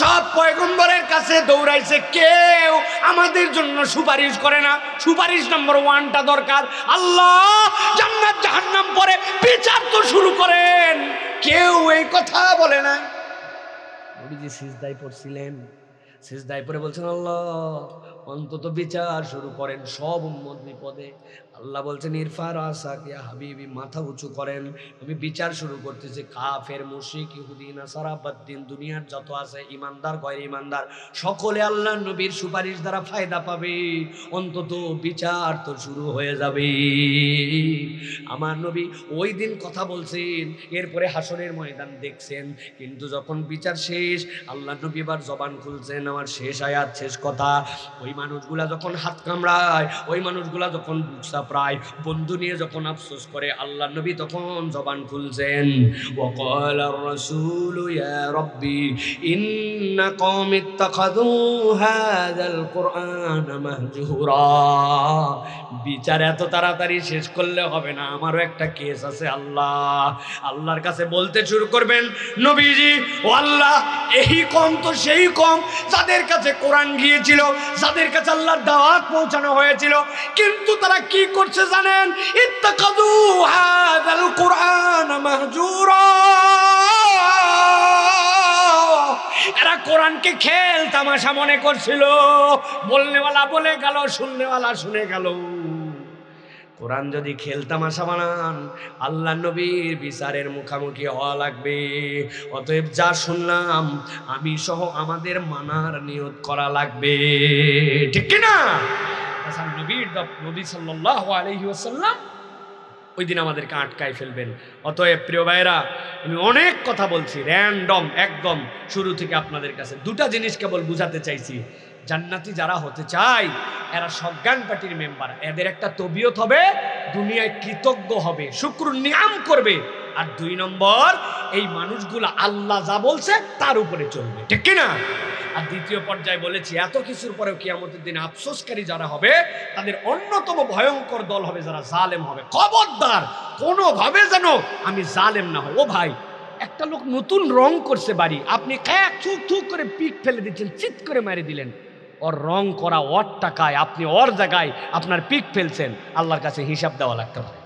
সব পয়গম্বরের কাছে দৌড়াইছে। কেউ আমাদের জন্য সুপারিশ করে না। সুপারিশ নম্বর 1টা দরকার, আল্লাহ জান্নাত জাহান্নাম পরে বিচার তো শুরু করেন। কেউ এই কথা বলে না। নবীজি সিজদায় পড়ছিলেন, সিজদায় পড়ে বলছেন, আল্লাহ অন্তত বিচার শুরু করেন, সব উম্মত বিপদে। আল্লাহ বলছেন, ইরফা রাসাক ইয়া হাবিবি, মাথা উঁচু করেন, আমি বিচার শুরু করতেছি। কাফের, মুশরিক, ইহুদি, নাসারা, বাদ্দিন, দুনিয়ার যত আছে ইমানদার গয়র ইমানদার সকলে আল্লাহ নবীর সুপারিশ দ্বারা ফায়দা পাবে। অন্তত বিচার তো শুরু হয়ে যাবে। আমার নবী ওই দিন কথা বলছেন, এরপরে হাসরের ময়দান দেখছেন, কিন্তু যখন বিচার শেষ আল্লাহ নবী এবার জবান খুলছেন। আমার শেষ আয়াত, শেষ কথা। ওই মানুষগুলা যখন হাত কামড়ায়, ওই মানুষগুলা যখন বুকসা প্রায় বন্ধু নিয়ে যখন আফসোস করে, আল্লাহ নবী তখন জবান খুলছেন। ওয়াকাল আর-রাসূলু ইয়া রাব্বি ইন্না কওমি ইত্তাখাযু হাযাল কুরআনা মাহজুরা। বিচার এত তাড়াতাড়ি শেষ করলে হবে না, আমারও একটা কেস আছে। আল্লাহর কাছে বলতে শুরু করবেন, নবীজি ও আল্লাহ, এই কম তো সেই কম যাদের কাছে কোরআন গিয়েছিল, যাদের কাছে আল্লাহর দাওয়াত পৌঁছানো হয়েছিল, কিন্তু তারা কি করছে জানেন? ইত্তাখাযু হাযাল কুরআনা মাহজুরা। এরা কোরআনকে খেল তামাশা মনে করছিল। বলনেওয়ালা বলে গেল, শুননেওয়ালা শুনে গেল। কোরআন যদি খেল তামাশা বানান, আল্লাহ নবীর বিচারের মুখামুখি হওয়া লাগবে। অতএব যা শুনলাম আমি সহ আমাদের মানার নিয়ত করা লাগবে, ঠিক কিনা? নবী সাল্লাল্লাহু আলাইহি ওয়াসাল্লাম ওই দিন আমাদেরকে আটকায় ফেলবেন। অতএব প্রিয় ভাইরা, আমি অনেক কথা বলছি র্যান্ডম, একদম শুরু থেকে আপনাদের কাছে 2টা জিনিস কেবল বুঝাতে চাইছি। জান্নাতি যারা হতে চায় এরা সজ্ঞান পার্টির মেম্বার। এদের একটা তবিয়ত হবে, দুনিয়ায় কৃতজ্ঞ হবে, শুকর নিয়াম করবে। আর 2 নম্বর, এই মানুষগুলো আল্লাহ যা বলছে তার উপরে চলবে, ঠিক কিনা? আর 2য় পর্যায়ে বলেছি, এত কিছুর পরেও কিয়ামতের দিনে আফসোসকারী যারা হবে তাদের অন্যতম ভয়ঙ্কর দল হবে যারা জালেম হবে। খবরদার কোনোভাবে যেন আমি জালেম না হয়। ও ভাই, একটা লোক নতুন রং করছে বাড়ি, আপনি থুক থুক করে পিক ফেলে দিচ্ছেন, চিৎ করে মেরে দিলেন। ওর রং করা ওর টাকায়, আপনি ওর জায়গায় আপনার পিক ফেলছেন, আল্লাহর কাছে হিসাব দেওয়া লাগতে পারে।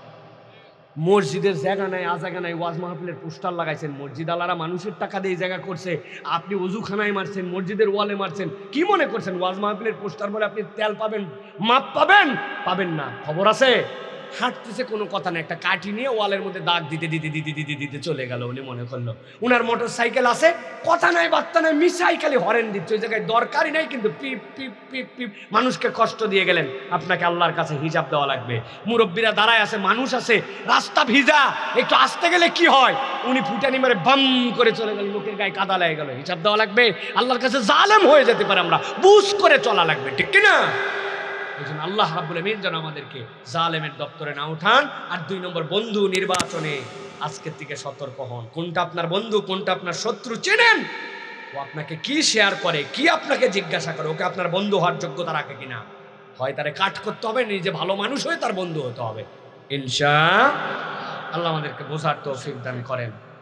মসজিদের জায়গা নাই, আজাগা নাই, ওয়াজ মাহফিলের পোস্টার লাগাইছেন, মসজিদ আলারা মানুষের টাকা দিয়ে জায়গা করছে, আপনি ওযুখানায় মারছেন, মসজিদের ওয়ালে মারছেন। কি মনে করছেন ওয়াজ মাহফিলের পোস্টার বলে আপনি তেল পাবেন, মাপ পাবেন? পাবেন না। খবর আছে? হাঁটতেছে, কোনো কথা নেই, একটা কাঠি নিয়ে ওয়ালের মধ্যে দাগ দিতে দিতে দিতে দিতে দিতে চলে গেল। উনি মনে করলো উনার মোটর সাইকেল আছে, কথা নাই বার্তা নাই, মিসাইকেলে হরেন দিচ্ছে, ওই জায়গায় দরকারই নাই, কিন্তু পিপ পিপ পিপ পিপ মানুষকে কষ্ট দিয়ে গেলেন। আপনাকে আল্লাহর কাছে হিসাব দেওয়া লাগবে। মুরব্বীরা দাঁড়ায় আছে, মানুষ আছে, রাস্তা ভিজা, একটু আসতে গেলে কি হয়, উনি ফুটানি মারে বাম করে চলে গেল, লোকের গায়ে কাদা লেগে গেল, হিসাব দেওয়া লাগবে। আল্লাহর কাছে জালেম হয়ে যেতে পারে, আমরা বুঝ করে চলা লাগবে, ঠিক কিনা? আল্লাহ রাব্বুল আমিন যেন আমাদেরকে জালেমের দপ্তরে না উঠান। আর 2 নম্বর, বন্ধু নির্বাচনে আজকের থেকে সতর্ক হন। কোনটা আপনার বন্ধু, কোনটা আপনার শত্রু চেনেন। ও আপনাকে কি শেয়ার করে, কি আপনাকে জিজ্ঞাসা করে, ওকে আপনার বন্ধু হওয়ার যোগ্যতা রাখে কিনা। হয় তারে কাট করতে হবে, নিজে ভালো মানুষ হয়ে তার বন্ধু হতে হবে। ইনশাআল্লাহ আমাদেরকে বোঝার তৌফিক দান করেন।